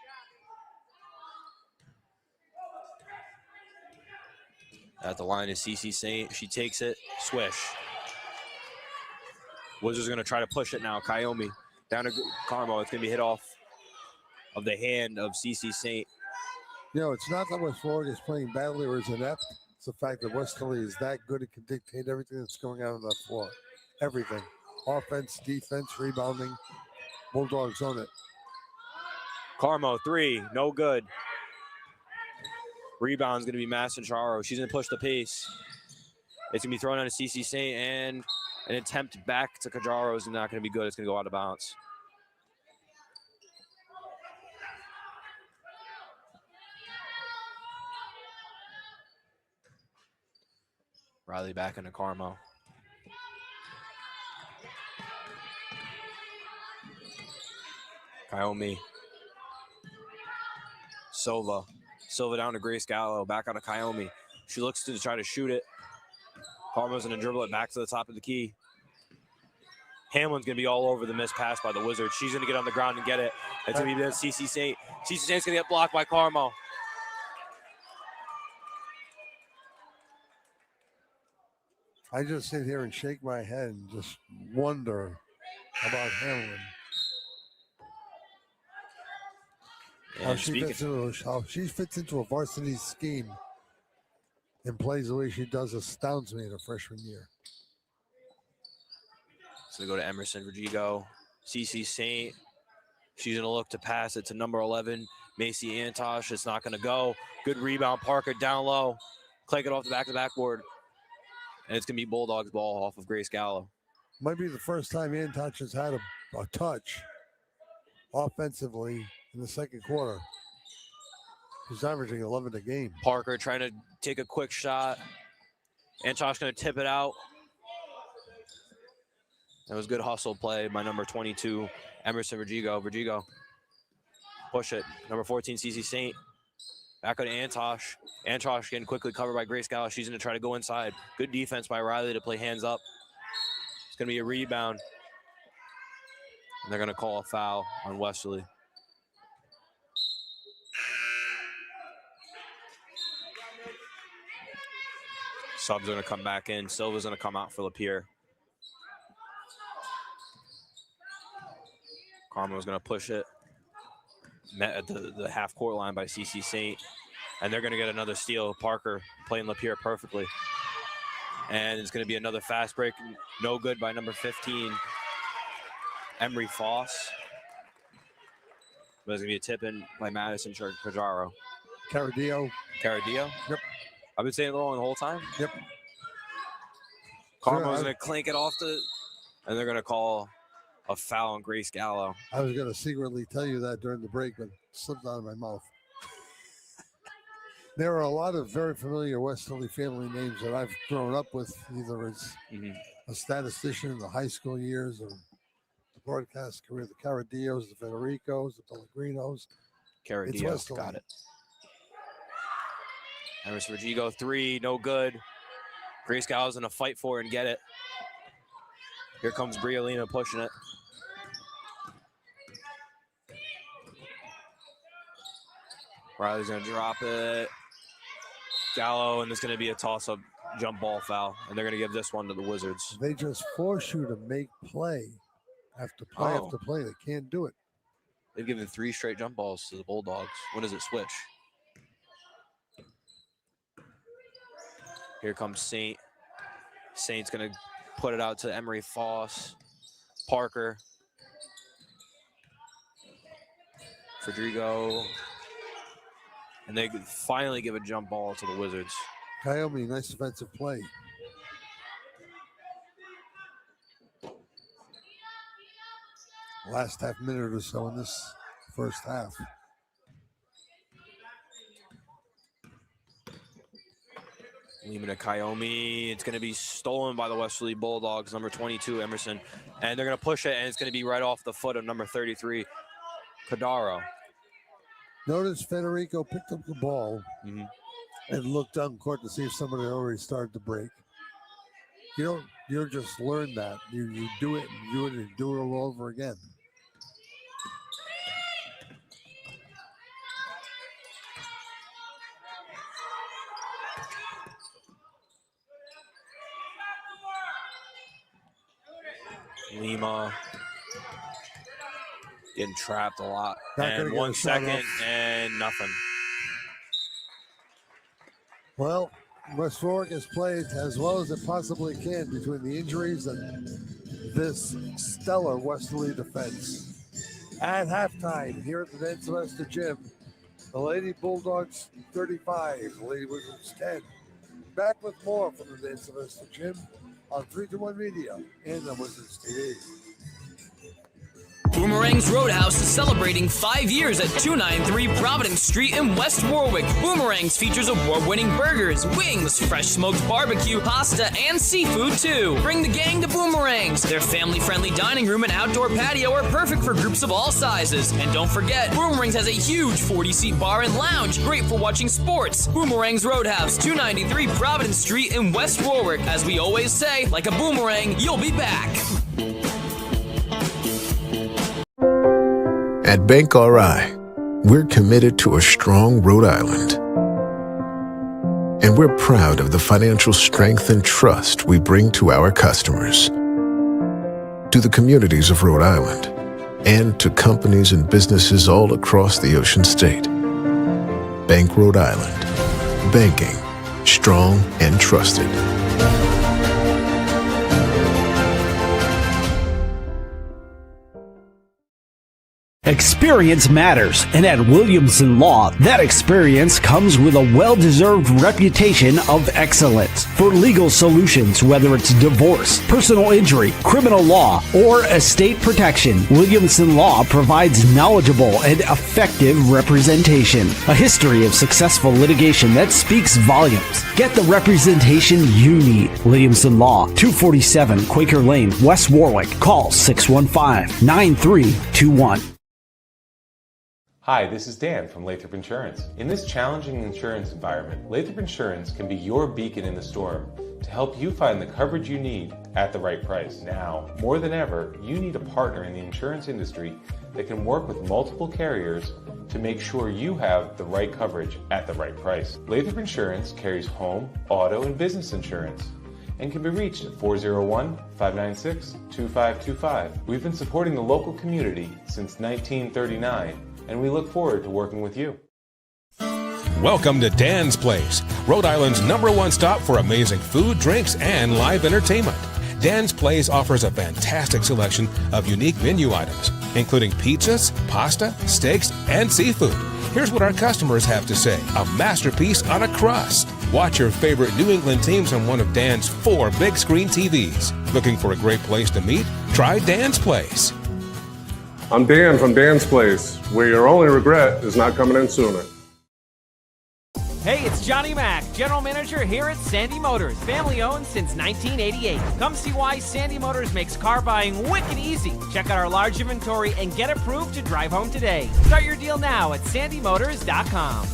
At the line is CC Saint. She takes it. Swish. Wizards are going to try to push it now. Kayomi down to Carmo. It's going to be hit off of the hand of CC Saint. You know, it's not that West Warwick is playing badly or is inept. It's the fact that Westerly is that good it can dictate everything that's going on that floor. Everything. Offense, defense, rebounding. Bulldogs own it. Carmo, 3. No good. Rebound's going to be Madison Charo. She's going to push the pace. It's going to be thrown on to CC Saint, and an attempt back to Cajaro is not going to be good. It's going to go out of bounds. Riley back into Carmo. Kaiomi. Silva down to Grace Gallo. Back on to Kaiomi. She looks to try to shoot it. Carmo's going to dribble it back to the top of the key. Hamlin's going to be all over the missed pass by the Wizards. She's going to get on the ground and get it. It's going to be CC Saint. CC Saint's going to get blocked by Carmo. I just sit here and shake my head and just wonder about Hamlin. How she fits into a varsity scheme and plays the way she does astounds me in her freshman year. So we go to Emerson Vergigo. CC Saint. She's going to look to pass it to number 11, Macy Antosh. It's not going to go. Good rebound. Parker down low. Clank it off the back of the backboard. And it's going to be Bulldogs ball off of Grace Gallo. Might be the first time Antosh has had a touch offensively in the second quarter. He's averaging 11 a game. Parker trying to take a quick shot. Antosh going to tip it out. That was good hustle play by number 22, Emerson Vergigo. Vergigo. Push it. Number 14, CC Saint. Back on Antosh. Antosh getting quickly covered by Grace Gallo. She's going to try to go inside. Good defense by Riley to play hands up. It's going to be a rebound. And they're going to call a foul on Westerly. Subs are going to come back in. Silva's going to come out for Lapierre. Carmo's going to push it. Met at the half-court line by CC Saint. And they're going to get another steal. Parker playing Lapierre perfectly. And it's going to be another fast break. No good by number 15, Emery Foss. But it's going to be a tip-in by Madison Pajaro. Caradillo. Yep. I've been saying it wrong the whole time? Yep. Carmo's going to clink it off and they're going to call a foul on Grace Gallo. I was going to secretly tell you that during the break, but it slipped out of my mouth. There are a lot of very familiar Westerly family names that I've grown up with, either as a statistician in the high school years or the broadcast career, the Caradillos, the Federicos, the Pellegrinos. Caradillo, got it. Emerson Vergigo, 3, no good. Grace Gallo's going to fight for it and get it. Here comes Briolina pushing it. Riley's going to drop it. Gallo, and it's going to be a toss-up jump ball foul, and they're going to give this one to the Wizards. They just force you to make play after play after play. They can't do it. They've given 3 straight jump balls to the Bulldogs. When does it switch? Here comes Saint. Saint's going to put it out to Emery Foss. Parker. Federico. And they finally give a jump ball to the Wizards. Kaiomi, nice defensive play. Last half minute or so in this first half. Leaving to Kaiomi. It's going to be stolen by the Westerly Bulldogs, number 22, Emerson. And they're going to push it, and it's going to be right off the foot of number 33, Cadaro. Notice Federico picked up the ball and looked down court to see if somebody already started to break. You don't just learn that. You do it and do it and do it all over again. Lima getting trapped a lot. And 1 second and nothing. Well, West Warwick has played as well as it possibly can between the injuries and this stellar Westerly defense. At halftime, here at the Dan Sylvester Gym, the Lady Bulldogs 35, the Lady Wizards 10. Back with more from the Dan Sylvester Gym on 3-2-1 Media and the Wizards TV. Boomerang's Roadhouse is celebrating 5 years at 293 Providence Street in West Warwick. Boomerang's features award-winning burgers, wings, fresh smoked barbecue, pasta, and seafood too. Bring the gang to Boomerang's. Their family-friendly dining room and outdoor patio are perfect for groups of all sizes. And don't forget, Boomerang's has a huge 40-seat bar and lounge, great for watching sports. Boomerang's Roadhouse, 293 Providence Street in West Warwick. As we always say, like a boomerang, you'll be back. At Bank RI, we're committed to a strong Rhode Island. And we're proud of the financial strength and trust we bring to our customers, to the communities of Rhode Island, and to companies and businesses all across the Ocean State. Bank Rhode Island. Banking. Strong and trusted. Experience matters, and at Williamson Law, that experience comes with a well-deserved reputation of excellence. For legal solutions, whether it's divorce, personal injury, criminal law, or estate protection, Williamson Law provides knowledgeable and effective representation. A history of successful litigation that speaks volumes. Get the representation you need. Williamson Law, 247 Quaker Lane, West Warwick. Call 615-9321. Hi, this is Dan from Lathrop Insurance. In this challenging insurance environment, Lathrop Insurance can be your beacon in the storm to help you find the coverage you need at the right price. Now, more than ever, you need a partner in the insurance industry that can work with multiple carriers to make sure you have the right coverage at the right price. Lathrop Insurance carries home, auto, and business insurance and can be reached at 401-596-2525. We've been supporting the local community since 1939, and we look forward to working with you. Welcome to Dan's Place, Rhode Island's #1 stop for amazing food, drinks, and live entertainment. Dan's Place offers a fantastic selection of unique menu items, including pizzas, pasta, steaks, and seafood. Here's what our customers have to say: a masterpiece on a crust. Watch your favorite New England teams on one of Dan's 4 big screen TVs. Looking for a great place to meet? Try Dan's Place. I'm Dan from Dan's Place, where your only regret is not coming in sooner. Hey, it's Johnny Mack, General Manager here at Sandy Motors, family owned since 1988. Come see why Sandy Motors makes car buying wicked easy. Check out our large inventory and get approved to drive home today. Start your deal now at sandymotors.com.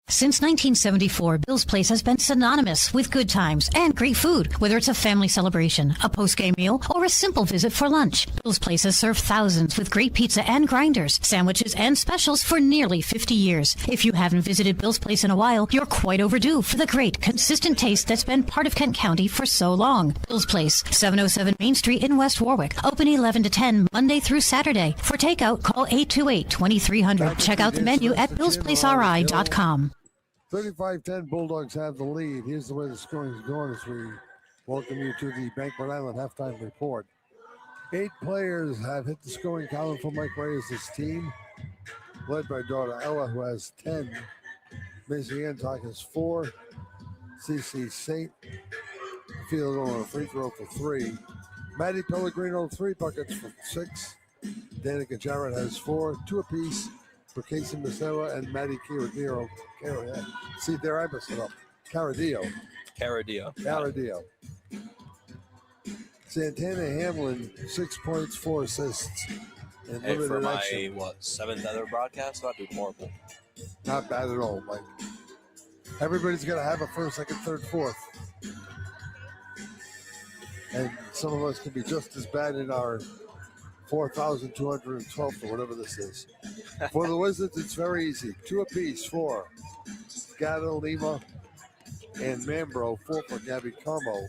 Since 1974, Bill's Place has been synonymous with good times and great food. Whether it's a family celebration, a post-game meal, or a simple visit for lunch, Bill's Place has served thousands with great pizza and grinders, sandwiches, and specials for nearly 50 years. If you haven't visited Bill's Place in a while, you're quite overdue for the great, consistent taste that's been part of Kent County for so long. Bill's Place, 707 Main Street in West Warwick. Open 11 to 10, Monday through Saturday. For takeout, call 828-2300. Check out the menu at billsplaceri.com. 35-10 Bulldogs have the lead. Here's the way the scoring is going as we welcome you to the Bank Rhode Island halftime report. 8 players have hit the scoring column for Mike Reyes' team, led by daughter Ella, who has 10. Macy Antock has 4. CC Saint, field goal and a free throw for 3. Maddie Pellegrino, 3 buckets for 6. Danica Jarrett has 4, 2 apiece for Casey Macera and Maddie Caradillo. See, there I messed it up. Caradillo. Santana Hamlin, 6 points, 4 assists. And Hey, for my, action. 7th other broadcast, that'd be horrible. Not bad at all, Mike. Everybody's going to have a first, second, third, fourth. And some of us can be just as bad in our 4,212th or whatever this is. For the Wizards, it's very easy. 2 apiece, 4. Gatto, Lima, and Mambro, 4 for Gabby Carmo.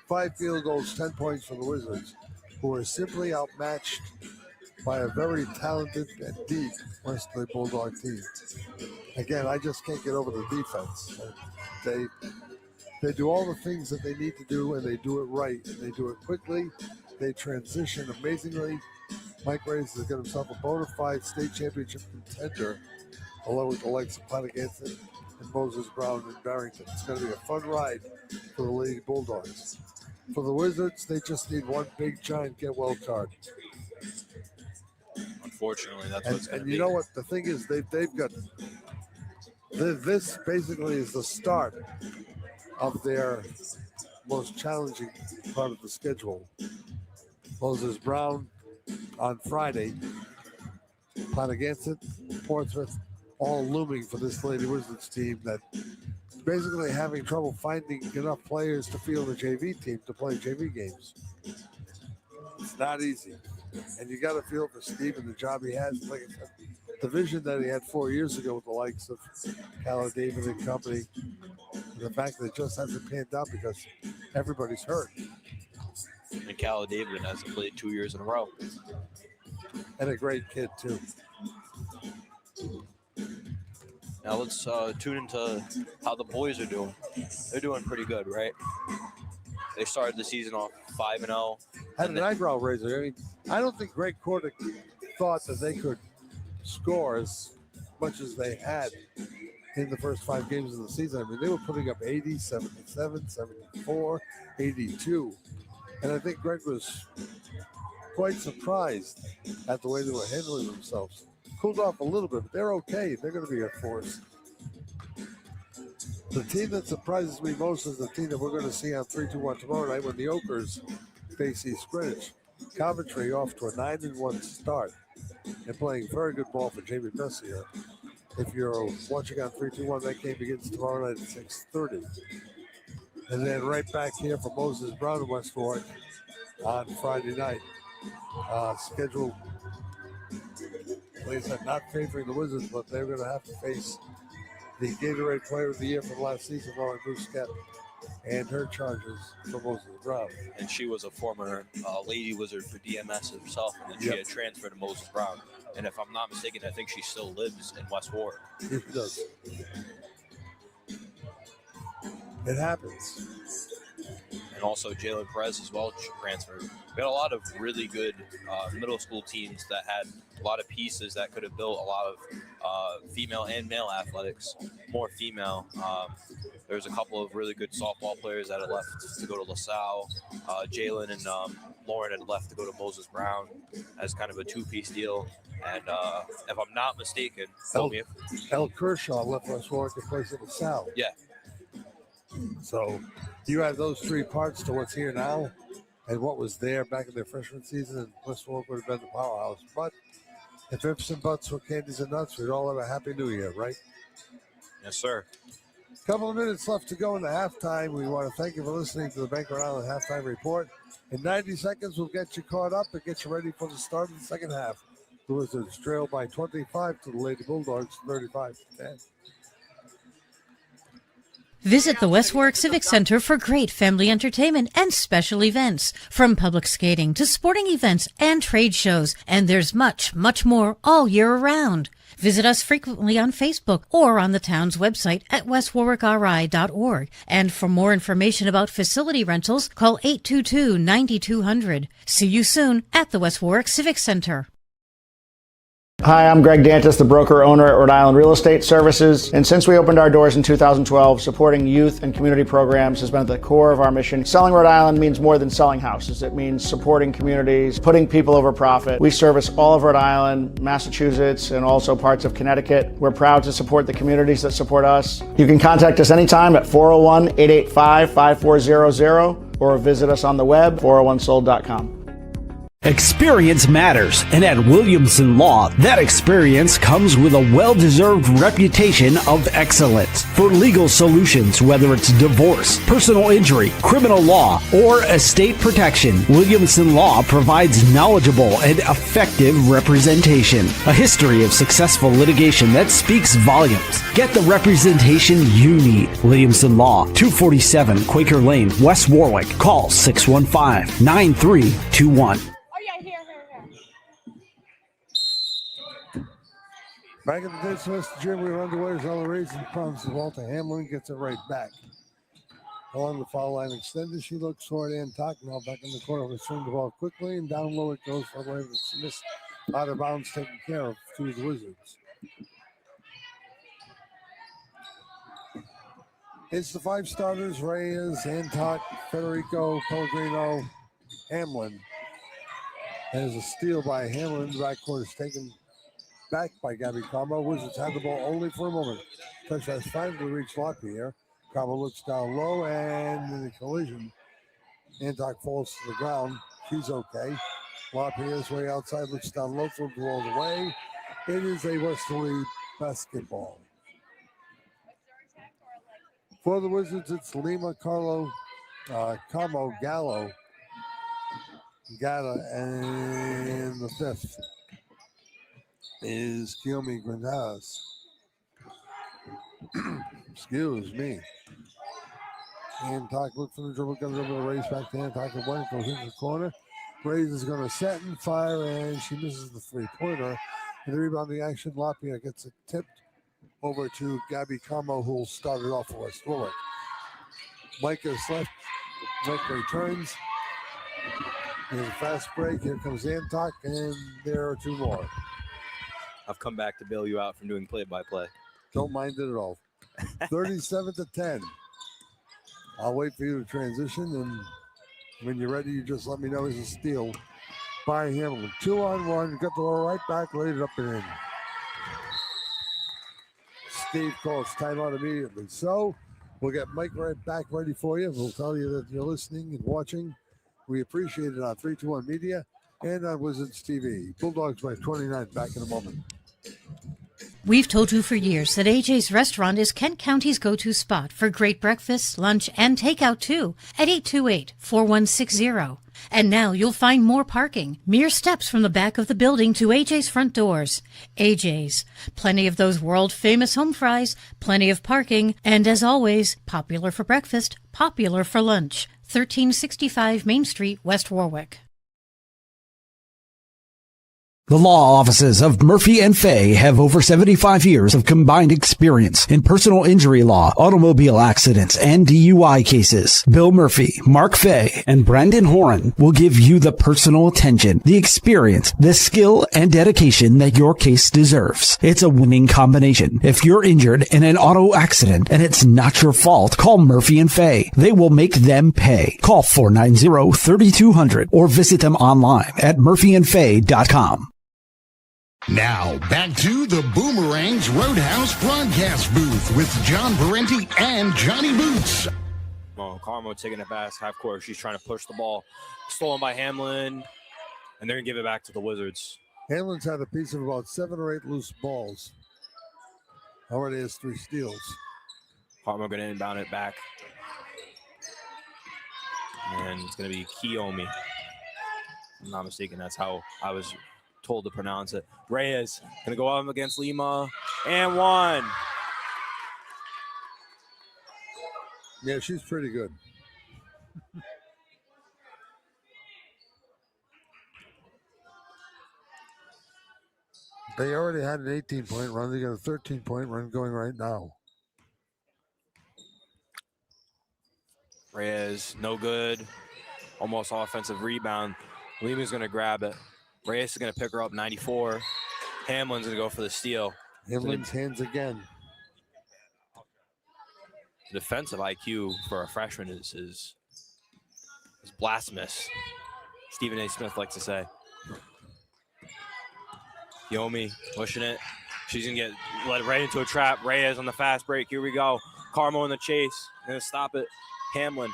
5 field goals, 10 points for the Wizards, who are simply outmatched by a very talented and deep Westerly Bulldog team. Again, I just can't get over the defense. They do all the things that they need to do, and they do it right. And they do it quickly. They transition amazingly. Mike Reyes has got himself a bona fide state championship contender, along with the likes of Pontiganson and Moses Brown and Barrington. It's going to be a fun ride for the Lady Bulldogs. For the Wizards, they just need one big, giant get-well card. Unfortunately, that's what's going to be. And you know what? The thing is, they've got this basically is the start of their most challenging part of the schedule. Moses Brown on Friday, Pontiac, Portsmouth, all looming for this Lady Wizards team that basically having trouble finding enough players to field a JV team to play JV games. It's not easy. And you got to feel for Steve and the job he has. Like I said, the vision that he had 4 years ago with the likes of Cal David and company, and the fact that it just hasn't panned out because everybody's hurt. And Cal David hasn't played 2 years in a row. And a great kid, too. Now let's tune into how the boys are doing. They're doing pretty good, right? They started the season off 5-0. Had an eyebrow raiser. I mean, I don't think Greg Kordick thought that they could score as much as they had in the first 5 games of the season. I mean, they were putting up 80, 77, 74, 82. And I think Greg was quite surprised at the way they were handling themselves. Cooled off a little bit, but they're okay. They're going to be a force. The team that surprises me most is the team that we're going to see on 3-2-1 tomorrow night when the Okers face East Greenwich. Coventry off to a 9-1 start and playing very good ball for Jamie Messier. If you're watching on 3-2-1, that game begins tomorrow night at 6:30. And then right back here for Moses Brown and West Warwick on Friday night. Scheduled, like I said, not favoring the Wizards, but they're going to have to face the Gatorade Player of the Year from last season, Lauren Bousquet, and her charges for Moses Brown. And she was a former Lady Wizard for DMS herself, and then she had transferred to Moses Brown. And if I'm not mistaken, I think she still lives in West Warwick. It does. It happens. And also Jalen Perez as well transferred. We had a lot of really good middle school teams that had a lot of pieces that could have built a lot of female and male athletics, more female. There's a couple of really good softball players that had left to go to LaSalle. Jalen and Lauren had left to go to Moses Brown as kind of a two-piece deal. And if I'm not mistaken, El Kershaw left West Warwick and plays at LaSalle. Yeah. So you have those 3 parts to what's here now and what was there back in their freshman season, and West Warwick would have been the powerhouse. But if ifs and buts were candies and nuts, we'd all have a happy new year, right? Yes, sir. Couple of minutes left to go in the halftime. We want to thank you for listening to the Bank Island Halftime Report. In 90 seconds, we'll get you caught up and get you ready for the start of the second half. The Wizards trail by 25 to the Lady Bulldogs, 35-10. Visit the West Warwick Civic Center for great family entertainment and special events, from public skating to sporting events and trade shows. And there's much, much more all year around. Visit us frequently on Facebook or on the town's website at westwarwickri.org. And for more information about facility rentals, call 822-9200. See you soon at the West Warwick Civic Center. Hi, I'm Greg Dantis, the broker-owner at Rhode Island Real Estate Services. And since we opened our doors in 2012, supporting youth and community programs has been at the core of our mission. Selling Rhode Island means more than selling houses. It means supporting communities, putting people over profit. We service all of Rhode Island, Massachusetts, and also parts of Connecticut. We're proud to support the communities that support us. You can contact us anytime at 401-885-5400 or visit us on the web, 401sold.com. Experience matters, and at Williamson Law, that experience comes with a well-deserved reputation of excellence. For legal solutions, whether it's divorce, personal injury, criminal law, or estate protection, Williamson Law provides knowledgeable and effective representation. A history of successful litigation that speaks volumes. Get the representation you need. Williamson Law, 247 Quaker Lane, West Warwick. Call 615-9321. Back at the Davis West Gym, we were underway as all the raising problems. Walter Hamlin gets it right back. Along the foul line extended, she looks toward Antok. Now back in the corner, we swing the ball quickly, and down low it goes for the way that's missed. Out of bounds, taken care of to the Wizards. It's the 5 starters: Reyes, Antok, Federico, Pellegrino, Hamlin. There's a steal by Hamlin. The backcourt is taken back by Gabby Carmo. Wizards had the ball only for a moment. Touch has finally reached LaPierre. Carmo looks down low, and in the collision, Antok falls to the ground. She's okay. LaPierre's way outside, looks down low, throws the ball away. It is a Westerly basketball. For the Wizards, it's Lima, Carmo, Gallo, Gata, and the fifth is Kiyomi Grandas. Excuse me. Antok look for the dribble, comes over the race back to Antok and one goes into the corner. Graves is going to set and fire, and she misses the three-pointer. And the rebounding action, LaPierre gets it tipped over to Gabby Carmo, who will start it off for West Warwick. Mike is left. Mike returns. There's a fast break. Here comes Antok, and there are two more. I've come back to bail you out from doing play-by-play. Don't mind it at all. 37-10. I'll wait for you to transition, and when you're ready, you just let me know. It's a steal by Hamilton. 2-on-1. Got the ball right back, laid it up and in. Steve calls timeout immediately. So we'll get Mike right back ready for you. We'll tell you that you're listening and watching. We appreciate it on 321 Media and on Wizards TV. Bulldogs by 29. Back in a moment. We've told you for years that AJ's Restaurant is Kent County's go-to spot for great breakfast, lunch, and takeout too at 828-4160. And now you'll find more parking, mere steps from the back of the building to AJ's front doors. AJ's, plenty of those world-famous home fries, plenty of parking, and as always, popular for breakfast, popular for lunch. 1365 Main Street, West Warwick. The law offices of Murphy and Fay have over 75 years of combined experience in personal injury law, automobile accidents, and DUI cases. Bill Murphy, Mark Fay, and Brandon Horan will give you the personal attention, the experience, the skill, and dedication that your case deserves. It's a winning combination. If you're injured in an auto accident and it's not your fault, call Murphy and Fay. They will make them pay. Call 490-3200 or visit them online at murphyandfay.com. Now, back to the Boomerangs Roadhouse broadcast booth with John Parenti and Johnny Boots. Well, Carmo taking it back, half court. She's trying to push the ball. Stolen by Hamlin, and they're going to give it back to the Wizards. Hamlin's had a piece of about 7 or 8 loose balls. Already has 3 steals. Carmo going to inbound it back. And it's going to be Kiyomi. If I'm not mistaken, that's how I was told to pronounce it. Reyes gonna go up against Lima and one. Yeah, she's pretty good. They already had an 18-point run. They got a 13-point run going right now. Reyes, no good. Almost offensive rebound. Lima's gonna grab it. Reyes is going to pick her up 94. Hamlin's going to go for the steal. Hamlin's hands again. Defensive IQ for a freshman is blasphemous. Stephen A. Smith likes to say. Yomi pushing it. She's going to get led right into a trap. Reyes on the fast break. Here we go. Carmo in the chase. Going to stop it. Hamlin.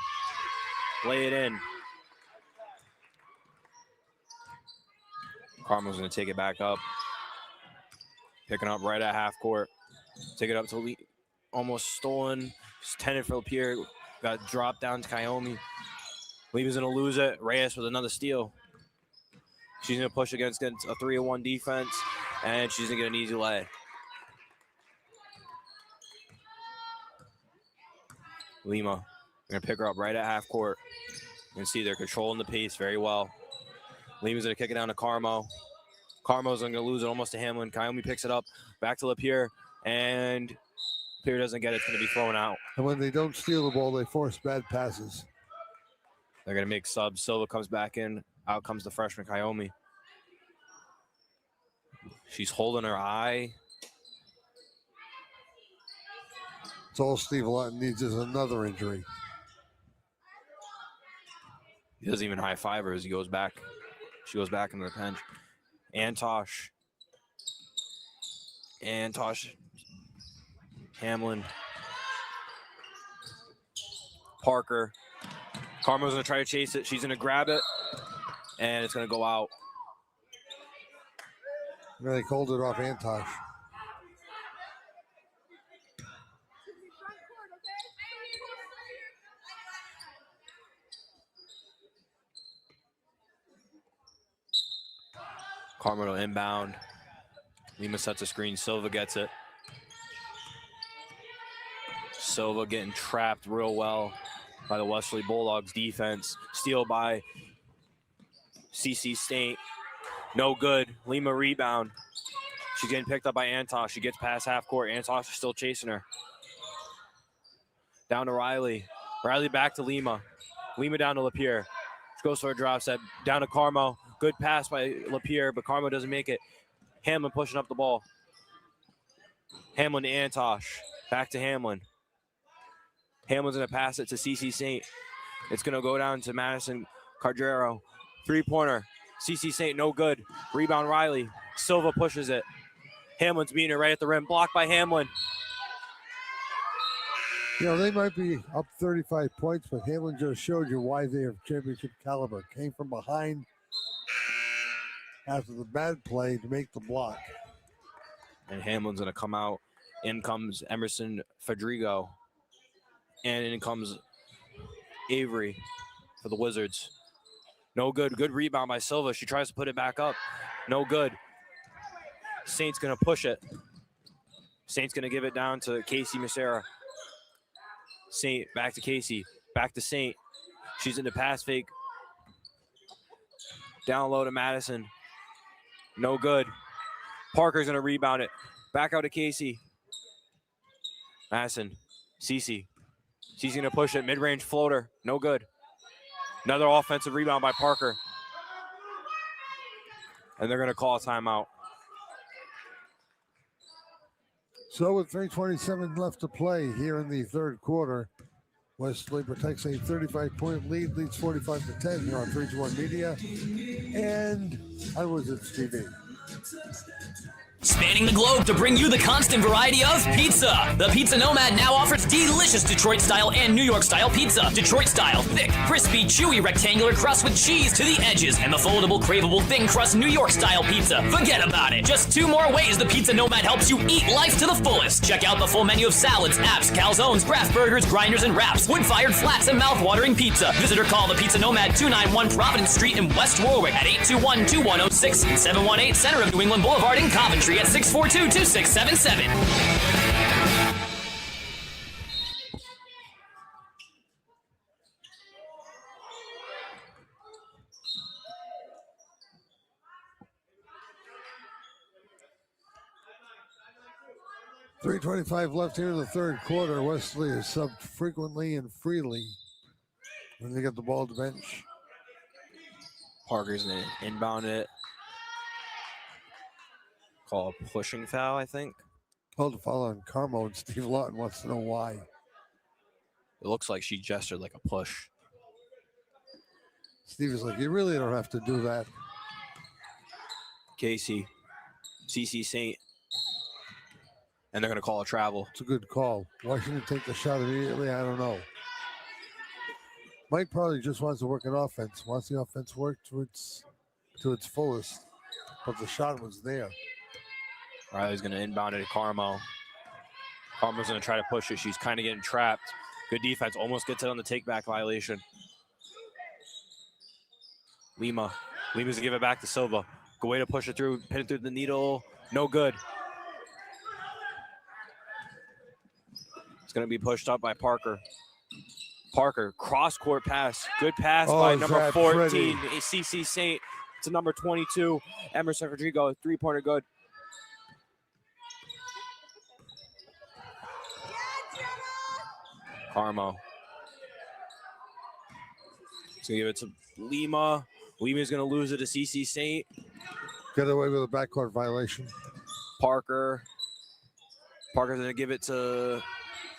Lay it in. Carmo's going to take it back up. Picking up right at half court. Take it up to almost stolen. Just tended for LaPierre. Got dropped down to Kiyomi. Lima's going to lose it. Reyes with another steal. She's going to push against a 3-1 defense, and she's going to get an easy lay. Lima going to pick her up right at half court. You can see they're controlling the pace very well. Lima's going to kick it down to Carmo. Carmo's going to lose it almost to Hamlin. Kiyomi picks it up. Back to LaPierre. And LaPierre doesn't get it. It's going to be thrown out. And when they don't steal the ball, they force bad passes. They're going to make subs. Silva comes back in. Out comes the freshman Kiyomi. She's holding her eye. It's all Steve Lawton needs is another injury. He doesn't even high-five her as he goes back. She goes back into the bench. Antosh. Hamlin. Parker. Carmo's going to try to chase it. She's going to grab it, and it's going to go out. They called it off Antosh. Carmo inbound. Lima sets a screen. Silva gets it. Silva getting trapped real well by the Westerly Bulldogs defense. Steal by CC State. No good. Lima rebound. She's getting picked up by Antosh. She gets past half court. Antosh is still chasing her. Down to Riley. Riley back to Lima. Lima down to Lapierre. She goes for a drop set. Down to Carmo. Good pass by Lapierre, but Carmo doesn't make it. Hamlin pushing up the ball. Hamlin to Antosh. Back to Hamlin. Hamlin's going to pass it to CC St. It's going to go down to Madison Cardrero. Three-pointer. CC St. no good. Rebound Riley. Silva pushes it. Hamlin's beating her right at the rim. Blocked by Hamlin. You know, they might be up 35 points, but Hamlin just showed you why they are championship caliber. Came from behind after the bad play to make the block. And Hamlin's going to come out. In comes Emerson Fedrigo. And in comes Avery for the Wizards. No good. Good rebound by Silva. She tries to put it back up. No good. Saint's going to push it. Saint's going to give it down to Casey Macera. Saint back to Casey. Back to Saint. She's in the pass fake. Down low to Madison. No good. Parker's going to rebound it. Back out to Casey. Madison. Cece. She's going to push it. Mid-range floater. No good. Another offensive rebound by Parker. And they're going to call a timeout. So with 3:27 left to play here in the third quarter, Westerly protects a 35-point lead, leads 45-10 here on 3-1 Media and on Wizards TV. Spanning the globe to bring you the constant variety of pizza. The Pizza Nomad now offers delicious Detroit-style and New York-style pizza. Detroit-style, thick, crispy, chewy, rectangular crust with cheese to the edges, and the foldable, craveable, thin crust New York-style pizza. Forget about it. Just 2 more ways the Pizza Nomad helps you eat life to the fullest. Check out the full menu of salads, apps, calzones, craft burgers, grinders, and wraps, wood-fired flats, and mouth-watering pizza. Visit or call the Pizza Nomad 291 Providence Street in West Warwick at 821-2106 and 718 Center of New England Boulevard in Coventry at 642-2677. .325 left here in the third quarter. Westerly is subbed frequently and freely when they get the ball at the bench. Parker's going to inbound it. Call a pushing foul, I think. Called a foul on Carmo, and Steve Lawton wants to know why. It looks like she gestured like a push. Steve is like, you really don't have to do that. Casey, CC St. And they're going to call a travel. It's a good call. Why shouldn't he take the shot immediately? I don't know. Mike probably just wants to work an offense, wants the offense work to its fullest. But the shot was there. Riley's going to inbound it to Carmo. Carmo's going to try to push it. She's kind of getting trapped. Good defense. Almost gets it on the take-back violation. Lima's going to give it back to Silva. Good way to push it through. Pin it through the needle. No good. It's going to be pushed up by Parker. Parker, cross-court pass. Good pass by number 14, CC St. to number 22, Emerson Rodrigo. Three-pointer good. Carmo. He's going to give it to Lima. Lima's going to lose it to CC St. Get away with a backcourt violation. Parker's going to give it to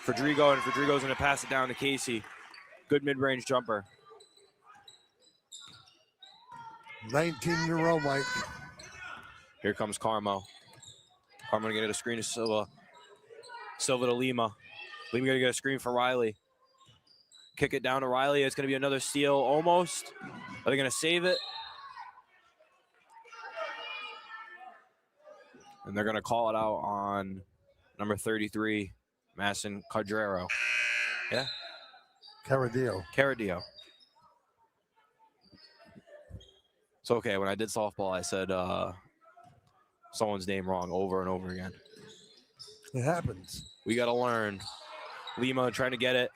Fedrigo, and Fedrigo's going to pass it down to Casey. Good mid-range jumper. 19 in a row, Mike. Here comes Carmo. Carmo gonna get a screen to Silva. Silva to Lima. Lima gonna get a screen for Riley. Kick it down to Riley. It's gonna be another steal, almost. Are they gonna save it? And they're gonna call it out on number 33, Madison Cardrero. Yeah. Caradillo. It's okay. When I did softball, I said someone's name wrong over and over again. It happens. We got to learn. Lima trying to get it.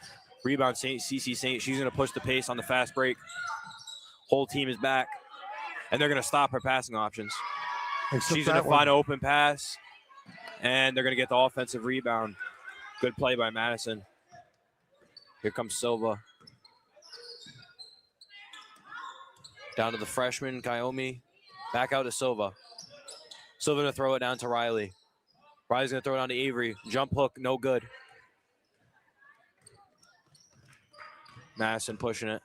Rebound, CC Saint. She's going to push the pace on the fast break. Whole team is back. And they're going to stop her passing options. She's going to find an open pass. And they're going to get the offensive rebound. Good play by Madison. Here comes Silva. Down to the freshman, Kayomi. Back out to Silva. Silva going to throw it down to Riley. Riley's going to throw it down to Avery. Jump hook, no good. Madison pushing it.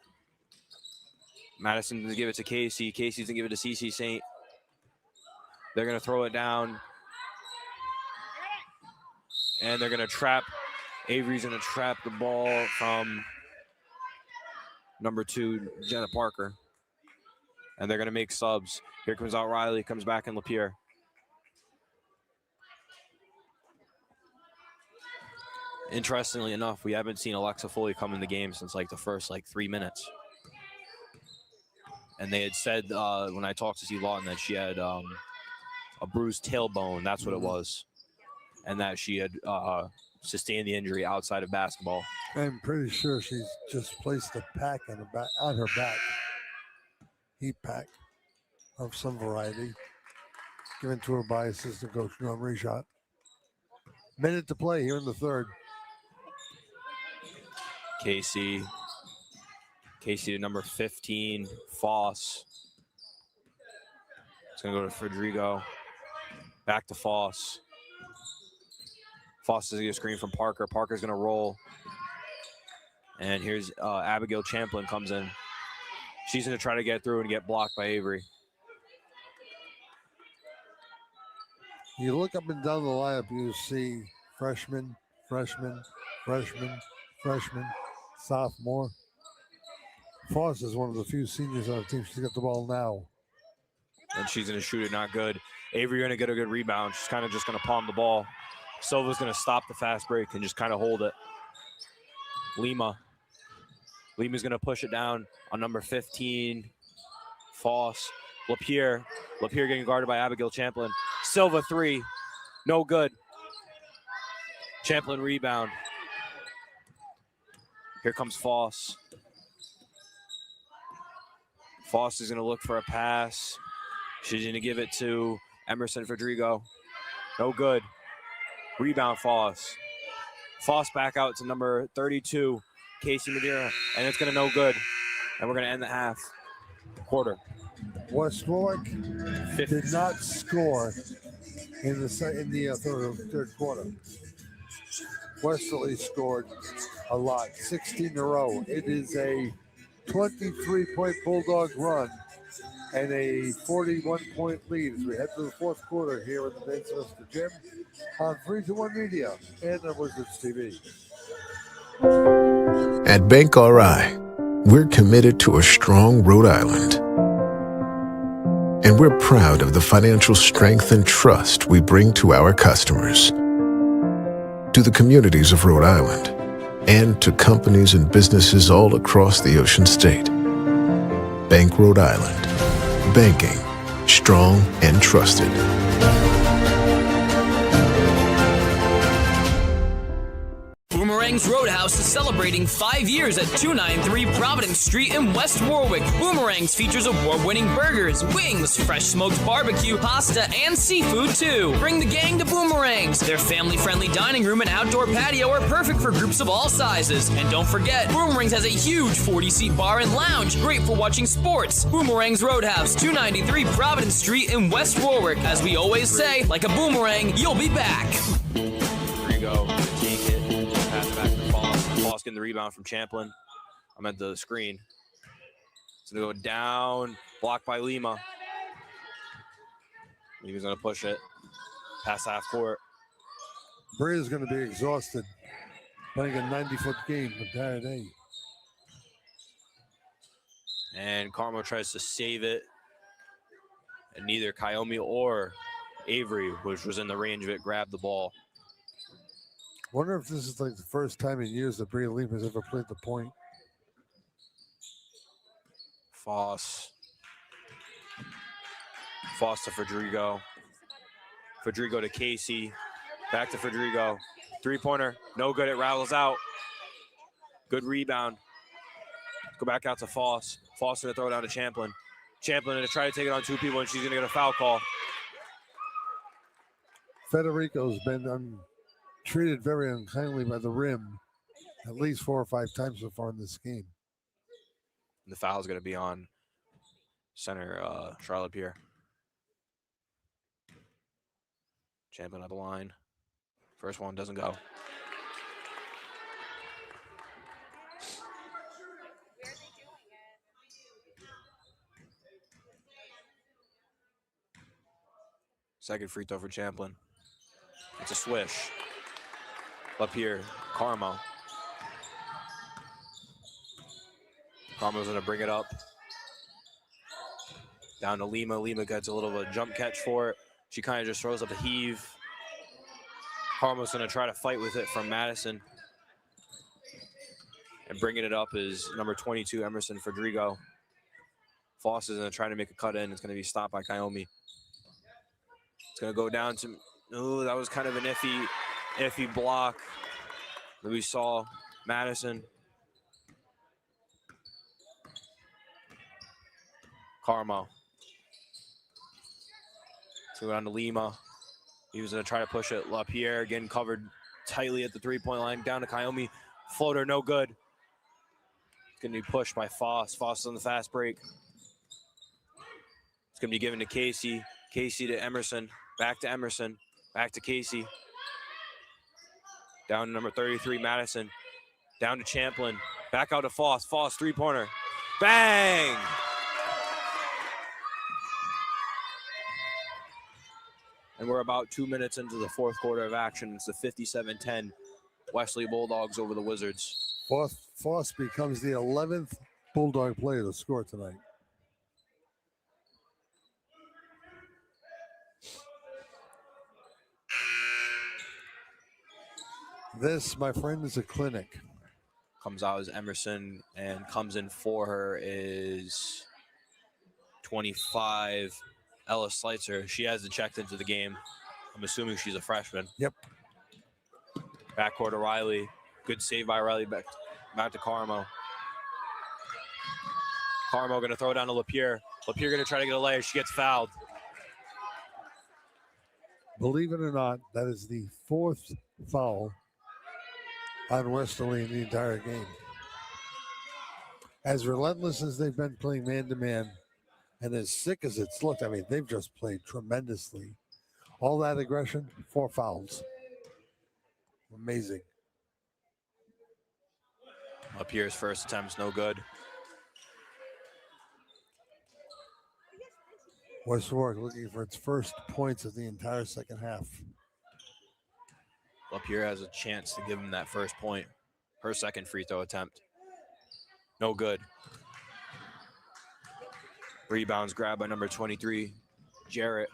Madison going to give it to Casey. Casey's going to give it to CC Saint. They're going to throw it down. And they're going to trap. Avery's going to trap the ball from number 2, Jenna Parker. And they're going to make subs. Here comes out Riley. Comes back in Lapierre. Interestingly enough, we haven't seen Alexa Foley come in the game since like the first 3 minutes. And they had said when I talked to Steve Lawton that she had a bruised tailbone. That's what it was. And that she had sustained the injury outside of basketball. I'm pretty sure she's just placed a pack on her back. Heat pack of some variety. Given to her by assistant coach Norm Reshot. Minute to play here in the third. Casey to number 15, Foss. It's going to go to Federico. Back to Foss. Foss is going to get a screen from Parker. Parker's going to roll. And here's Abigail Champlin comes in. She's going to try to get through and get blocked by Avery. You look up and down the lineup, you see freshman, sophomore. Foss is one of the few seniors on the team. She's got the ball now. And she's going to shoot it, not good. Avery going to get a good rebound. She's kind of just going to palm the ball. Silva's going to stop the fast break and just kind of hold it. Lima's going to push it down on number 15, Foss. Lapierre getting guarded by Abigail Champlin. Silva 3, no good. Champlin rebound. Here comes Foss. Foss is going to look for a pass. She's going to give it to Emerson Federico. No good. Rebound Foss. Foss back out to number 32, Casey Madeira, and it's going to no good. And we're going to end the quarter. West Warwick did not score in the third quarter. Westerly scored a lot, 16 in a row. It is a 23-point Bulldog run and a 41-point lead as we head to the fourth quarter here at the Dan Sylvester Gym on 3-2-1 Media and on Wizards TV. At Bank RI, we're committed to a strong Rhode Island. And we're proud of the financial strength and trust we bring to our customers, to the communities of Rhode Island, and to companies and businesses all across the Ocean State. Bank Rhode Island. Banking. Strong and trusted. Boomerang's Roadhouse is celebrating 5 years at 293 Providence Street in West Warwick. Boomerang's features award-winning burgers, wings, fresh smoked barbecue, pasta, and seafood too. Bring the gang to Boomerang's. Their family-friendly dining room and outdoor patio are perfect for groups of all sizes. And don't forget, Boomerang's has a huge 40-seat bar and lounge, great for watching sports. Boomerang's Roadhouse, 293 Providence Street in West Warwick. As we always say, like a boomerang, you'll be back. Here you go. Take it. Pass back to Foss. Foss getting the rebound from Champlin. I'm at the screen. It's going to go down, blocked by Lima. Lima's going to push it past half court. Brea's going to be exhausted playing a 90-foot game with that day. And Carmo tries to save it. And neither Kaomi or Avery, which was in the range of it, grabbed the ball. Wonder if this is like the first time in years that Brea Lima has ever played the point. Foss to Federico. Federico to Casey. Back to Federico. Three-pointer. No good. It rattles out. Good rebound. Go back out to Foss. Foss going to throw it down to Champlin. Champlin going to try to take it on two people, and she's going to get a foul call. Federico's been treated very unkindly by the rim at least 4 or 5 times so far in this game. The foul is going to be on center Charlotte Pierre. Champlin up the line. First one doesn't go. Second free throw for Champlin. It's a swish. Up here, Carmo. Carmo's going to bring it up. Down to Lima. Lima gets a little bit of a jump catch for it. She kind of just throws up a heave. Carmo's going to try to fight with it from Madison. And bringing it up is number 22, Emerson Federico. Foss is going to try to make a cut in. It's going to be stopped by Kaomi. It's going to go down to, oh, that was kind of an iffy block that we saw. Madison. Carmo. So go down to Lima. He was going to try to push it. LaPierre again covered tightly at the three-point line. Down to Kaomi. Floater, no good. It's going to be pushed by Foss. Foss on the fast break. It's going to be given to Casey. Casey to Emerson. Back to Emerson. Back to Casey. Down to number 33, Madison. Down to Champlin. Back out to Foss. Foss, three-pointer. Bang! And we're about 2 minutes into the fourth quarter of action. It's the 57-10 Westerly Bulldogs over the Wizards. Foss becomes the 11th Bulldog player to score tonight. This, my friend, is a clinic. Comes out as Emerson, and comes in for her is 25, Ella Sleitzer. She hasn't checked into the game. I'm assuming she's a freshman. Yep. Backcourt to Riley. Good save by Riley. Back to Carmo. Carmo going to throw it down to LaPierre. LaPierre going to try to get a layup. She gets fouled. Believe it or not, that is the 4th foul on Westerly in the entire game. As relentless as they've been playing man-to-man, and as sick as it's looked, I mean, they've just played tremendously. All that aggression, 4 fouls. Amazing. LaPierre's first attempt's no good. West Warwick looking for its first points of the entire second half. LaPierre has a chance to give him that first point. Her second free throw attempt. No good. Rebounds grabbed by number 23, Jarrett.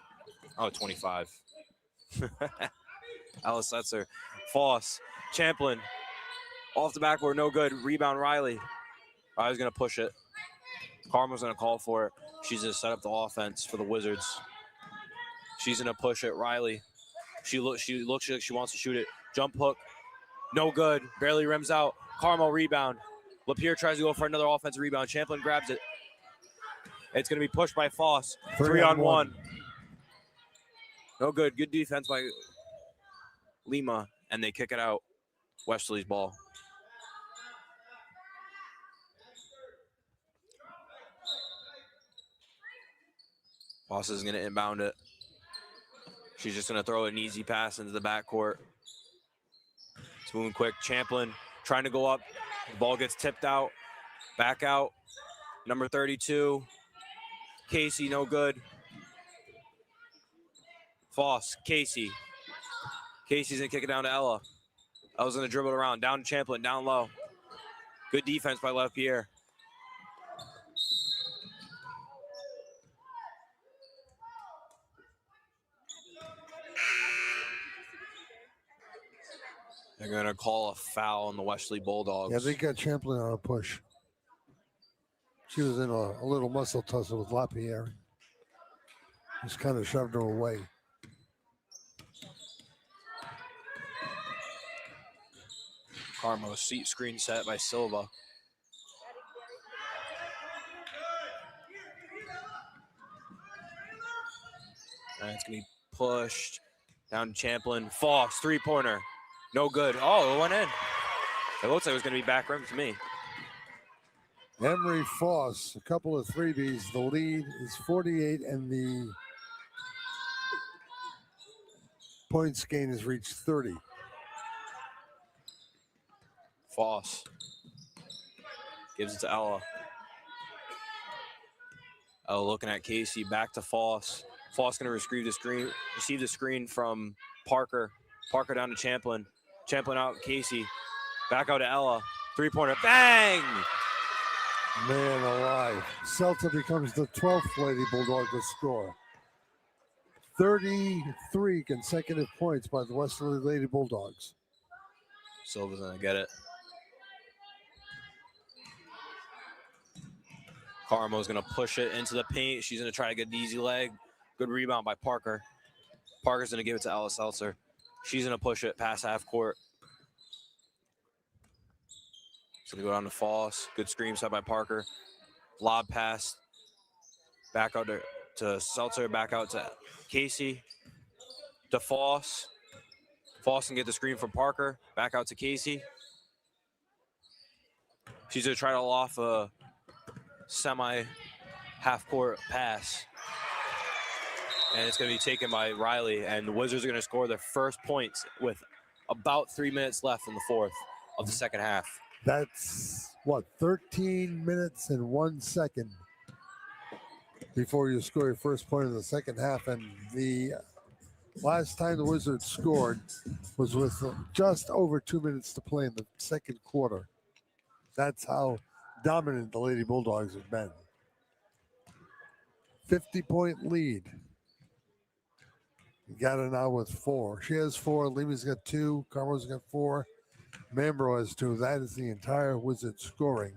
Oh, 25. Alice Setzer. Foss. Champlin. Off the backboard, no good. Rebound, Riley. Riley's going to push it. Carmo's going to call for it. She's going to set up the offense for the Wizards. She's going to push it. Riley. She looks like she wants to shoot it. Jump hook. No good. Barely rims out. Carmo rebound. LaPierre tries to go for another offensive rebound. Champlin grabs it. It's going to be pushed by Foss. 3-on-1. No good. Good defense by Lima. And they kick it out. Westerly's ball. Foss is going to inbound it. She's just going to throw an easy pass into the backcourt. It's moving quick. Champlin trying to go up. The ball gets tipped out. Back out. Number 32, Casey, no good. Foss, Casey. Casey's gonna kick it down to Ella. Ella's gonna dribble it around, down to Champlin, down low. Good defense by LaPierre. They're gonna call a foul on the Westerly Bulldogs. Yeah, they got Champlin on a push. She was in a little muscle tussle with LaPierre. Just kind of shoved her away. Carmo, seat screen set by Silva. And it's going to be pushed down to Champlin. Foss, three-pointer. No good. Oh, it went in. It looks like it was going to be back rim to me. Emery Foss, a couple of 3-Bs. The lead is 48, and the points gain has reached 30. Foss gives it to Ella. Ella looking at Casey, back to Foss. Foss going to receive the screen from Parker. Parker down to Champlin. Champlin out, Casey. Back out to Ella. Three-pointer, bang! Man alive. Celta becomes the 12th Lady Bulldog to score. 33 consecutive points by the Westerly Lady Bulldogs. Silva's going to get it. Carmo's going to push it into the paint. She's going to try to get an easy leg. Good rebound by Parker. Parker's going to give it to Ella Seltzer. She's going to push it past half court. She's going to go down to Foss. Good screen set by Parker. Lob pass. Back out to Seltzer. Back out to Casey. To Foss. Foss can get the screen from Parker. Back out to Casey. She's going to try to loft a semi-half-court pass. And it's going to be taken by Riley. And the Wizards are going to score their first points with about 3 minutes left in the fourth of the second half. That's, 13 minutes and 1 second before you score your first point in the second half. And the last time the Wizards scored was with just over 2 minutes to play in the second quarter. That's how dominant the Lady Bulldogs have been. 50-point lead. You got her now with 4. She has 4. Lima's got 2. Carmo's got 4. Mambro has 2. That is the entire Wizard scoring.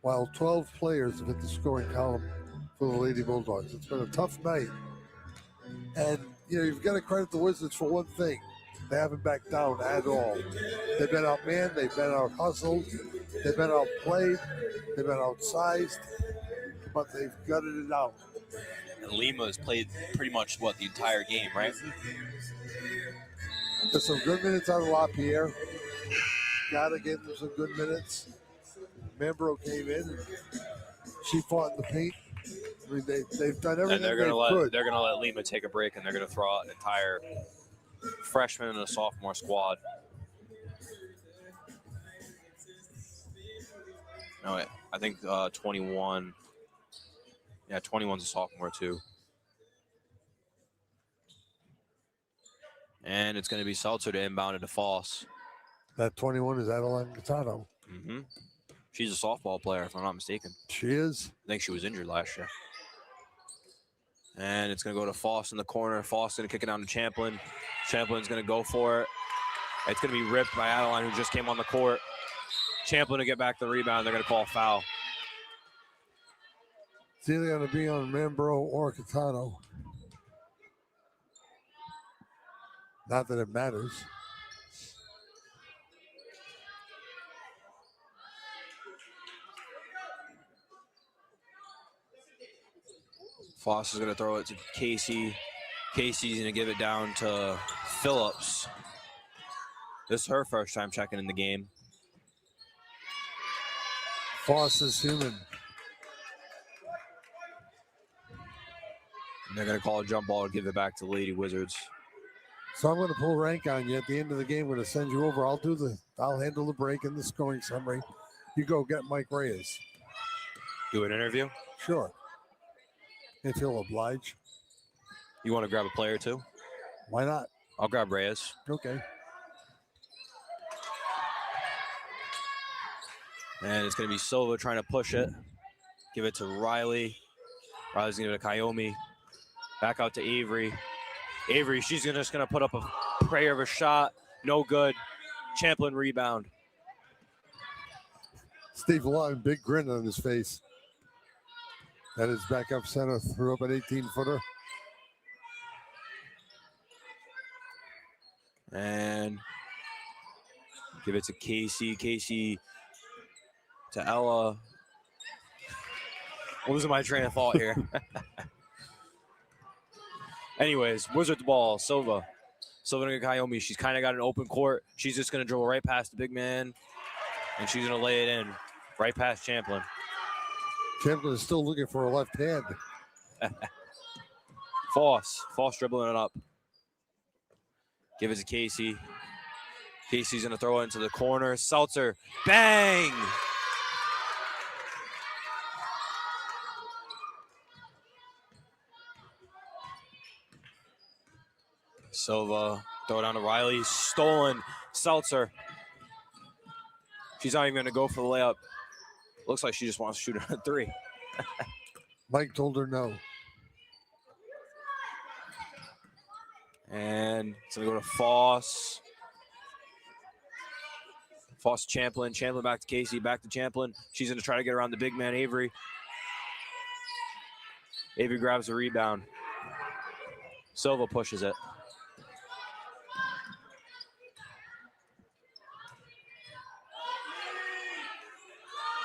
While 12 players have hit the scoring column for the Lady Bulldogs. It's been a tough night. And, you've got to credit the Wizards for one thing. They haven't backed down at all. They've been outmanned. They've been out-hustled. They've been outplayed. They've been outsized. But they've gutted it out. And Lima has played pretty much, the entire game, right? There's some good minutes out of LaPierre. Got to give them some good minutes. Membro came in. And she fought in the paint. I mean, they've done everything And they're going to let Lima take a break, and they're going to throw out an entire freshman and a sophomore squad. No, wait, I think 21. Yeah, 21's a sophomore too. And it's going to be Seltzer to inbound it to Foss. That 21 is Adeline Gattano. Mm-hmm. She's a softball player, if I'm not mistaken. She is. I think she was injured last year. And it's going to go to Foss in the corner. Foss going to kick it down to Champlin. Champlin's going to go for it. It's going to be ripped by Adeline, who just came on the court. Champlin to get back the rebound. They're going to call a foul. It's either going to be on Membro or Gattano. Not that it matters. Foss is going to throw it to Casey. Casey's going to give it down to Phillips. This is her first time checking in the game. Foss is human. And they're going to call a jump ball to give it back to the Lady Wizards. So I'm going to pull rank on you at the end of the game. I'm going to send you over. I'll handle the break and the scoring summary. You go get Mike Reyes. Do an interview? Sure. If you'll oblige. You want to grab a player too? Why not? I'll grab Reyes. Okay. And it's going to be Silva trying to push it. Give it to Riley. Riley's going to give it to Kayomi. Back out to Avery. Avery, she's just going to put up a prayer of a shot. No good. Champlin rebound. Steve Long, big grin on his face. That is back up center, threw up an 18-footer. And give it to Casey. Casey to Ella. Losing my train of thought here. Anyways, Wizard the ball. Silva. Silva to Kayomi. She's kind of got an open court. She's just going to dribble right past the big man. And she's going to lay it in right past Champlin. Champlin is still looking for a left hand. Foss dribbling it up. Give it to Casey. Casey's going to throw it into the corner. Seltzer. Bang! Silva, throw it down to Riley. Stolen. Seltzer. She's not even going to go for the layup. Looks like she just wants to shoot a three. Mike told her no. And it's going to go to Foss. Foss, Champlin. Champlin back to Casey. Back to Champlin. She's going to try to get around the big man, Avery. Avery grabs the rebound. Silva pushes it.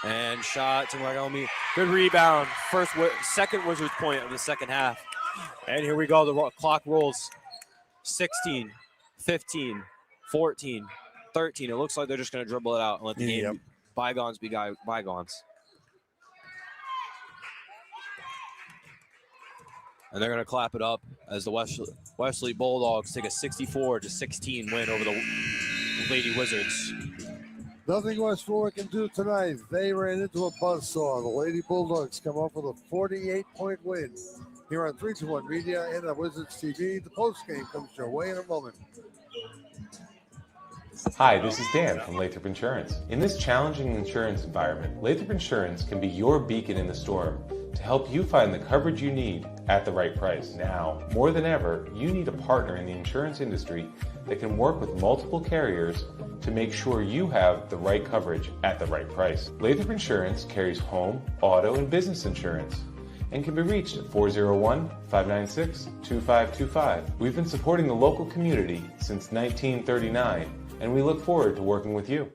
And shot to Naomi. Good rebound. Second Wizards point of the second half. And here we go. The clock rolls. 16, 15, 14, 13. It looks like they're just going to dribble it out and let the game bygones be bygones. And they're going to clap it up as the Westerly Bulldogs take a 64-16 win over the Lady Wizards. Nothing West Warwick can do tonight. They ran into a buzzsaw. The Lady Bulldogs come up with a 48-point win. Here on 321 Media and on Wizards TV. The postgame comes your way in a moment. Hi, this is Dan from Lathrop Insurance. In this challenging insurance environment, Lathrop Insurance can be your beacon in the storm to help you find the coverage you need at the right price. Now, more than ever, you need a partner in the insurance industry that can work with multiple carriers to make sure you have the right coverage at the right price. Lathrop Insurance carries home, auto, and business insurance and can be reached at 401-596-2525. We've been supporting the local community since 1939, and we look forward to working with you.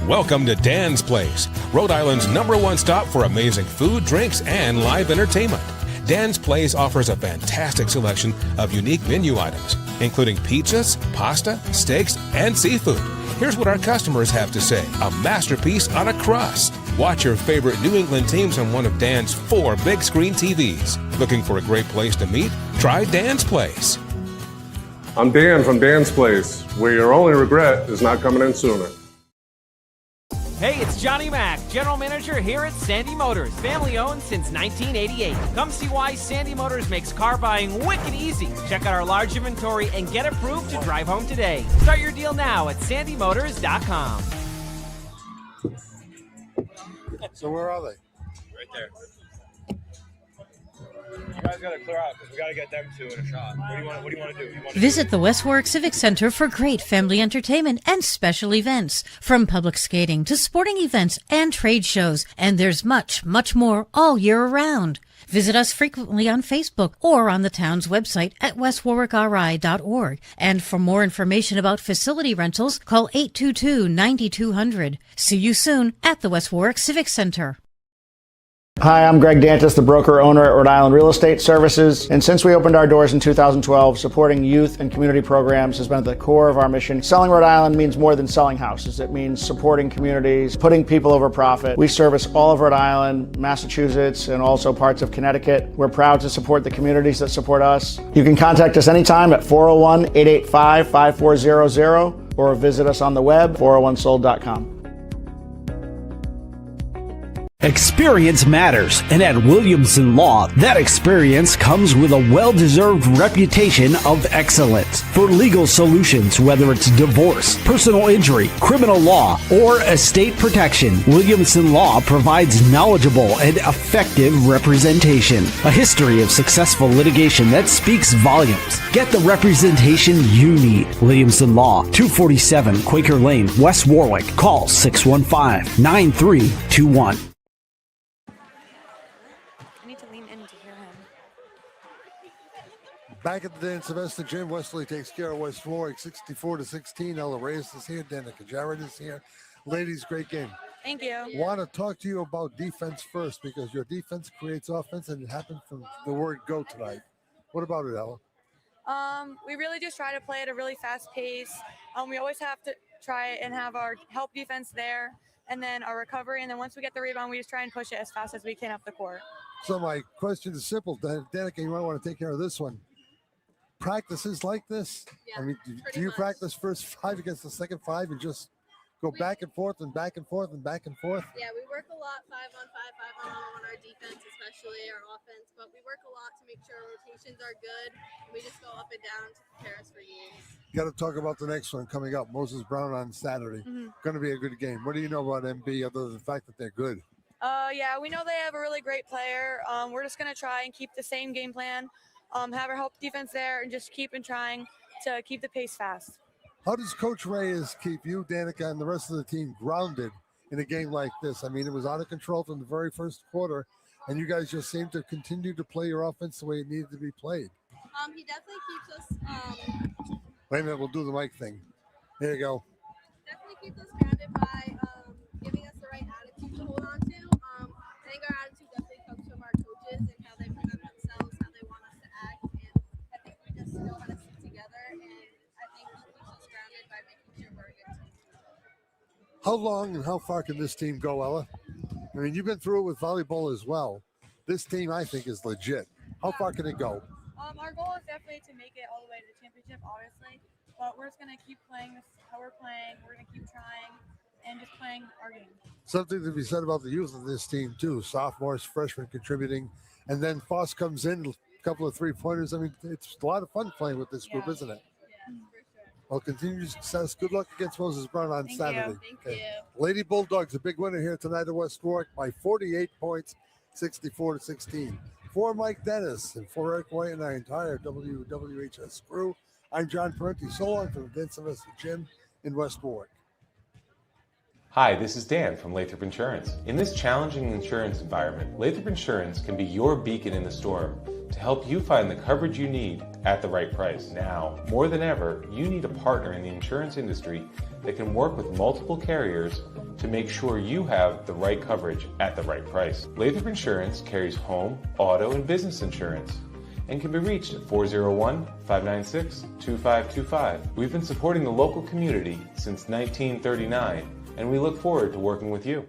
Welcome to Dan's Place, Rhode Island's #1 stop for amazing food, drinks, and live entertainment. Dan's Place offers a fantastic selection of unique menu items, including pizzas, pasta, steaks, and seafood. Here's what our customers have to say: a masterpiece on a crust. Watch your favorite New England teams on one of Dan's 4 big screen TVs. Looking for a great place to meet? Try Dan's Place. I'm Dan from Dan's Place, where your only regret is not coming in sooner. Hey, it's Johnny Mac, General Manager here at Sandy Motors, family owned since 1988. Come see why Sandy Motors makes car buying wicked easy. Check out our large inventory and get approved to drive home today. Start your deal now at sandymotors.com. So where are they? Right there. You guys got to clear out because we got to get them two in a shot. What do you want to do? Visit the West Warwick Civic Center for great family entertainment and special events, from public skating to sporting events and trade shows. And there's much, much more all year around. Visit us frequently on Facebook or on the town's website at westwarwickri.org. And for more information about facility rentals, call 822-9200. See you soon at the West Warwick Civic Center. Hi, I'm Greg Dantis, the broker owner at Rhode Island Real Estate Services. And since we opened our doors in 2012, supporting youth and community programs has been at the core of our mission. Selling Rhode Island means more than selling houses. It means supporting communities, putting people over profit. We service all of Rhode Island, Massachusetts, and also parts of Connecticut. We're proud to support the communities that support us. You can contact us anytime at 401-885-5400 or visit us on the web, 401sold.com. Experience matters, and at Williamson Law, that experience comes with a well-deserved reputation of excellence. For legal solutions, whether it's divorce, personal injury, criminal law, or estate protection, Williamson Law provides knowledgeable and effective representation. A history of successful litigation that speaks volumes. Get the representation you need. Williamson Law, 247 Quaker Lane, West Warwick. Call 615-9321. Back at the Dan Sylvester Gym, Westerly takes care of West Warwick 64-16. Ella Reyes is here. Danica Jarrett is here. Ladies, great game. Thank you. Want to talk to you about defense first because your defense creates offense, and it happened from the word go tonight. What about it, Ella? We really just try to play at a really fast pace. We always have to try and have our help defense there, and then our recovery, and then once we get the rebound, we just try and push it as fast as we can up the court. So my question is simple. Danica, you might want to take care of this one. Practices like this? Yeah, I mean, do you practice first five against the second five and just go back and forth and back and forth and back and forth? Yeah, we work a lot 5-on-5, 5-on-1 on our defense, especially our offense, but we work a lot to make sure our rotations are good, and we just go up and down to prepare us for games. Got to talk about the next one coming up, Moses Brown on Saturday. Going to be a good game. What do you know about MB other than the fact that they're good? Yeah, we know they have a really great player. We're just going to try and keep the same game plan, have our help defense there, and just keep trying to keep the pace fast. How does Coach Reyes keep you, Danica, and the rest of the team grounded in a game like this? I mean, it was out of control from the very first quarter, and you guys just seem to continue to play your offense the way it needed to be played. He definitely keeps us Wait a minute, we'll do the mic thing. There you go. definitely keeps us grounded by giving us the right attitude to hold on to. I think our attitude definitely comes from our coaches and how they present themselves, how they want us to act, and I think we just know how to stick together, and I think he keeps us grounded by making sure we're a good team. How long and how far can this team go, Ella? I mean, you've been through it with volleyball as well. This team, I think, is legit. How far can it go? Our goal is definitely to make it all the way to the championship, obviously, but we're just going to keep playing this how we're playing. We're going to keep trying and just playing our game. Something to be said about the youth of this team, too. Sophomores, freshmen contributing, and then Foss comes in, a couple of three-pointers. I mean, it's a lot of fun playing with this group, isn't it? Yeah, for sure. Well, continued success. Good luck against Moses Brown on Saturday. Thank you. Lady Bulldogs, a big winner here tonight at West Warwick by 48 points, 64-16. For Mike Dennis and for Eric White and our entire WWHS crew, I'm John Parenti. So long from the Dan Sylvester Gym in West Warwick. Hi, this is Dan from Lathrop Insurance. In this challenging insurance environment, Lathrop Insurance can be your beacon in the storm to help you find the coverage you need at the right price. Now, more than ever, you need a partner in the insurance industry that can work with multiple carriers to make sure you have the right coverage at the right price. Lathrop Insurance carries home, auto, and business insurance and can be reached at 401-596-2525. We've been supporting the local community since 1939, and we look forward to working with you.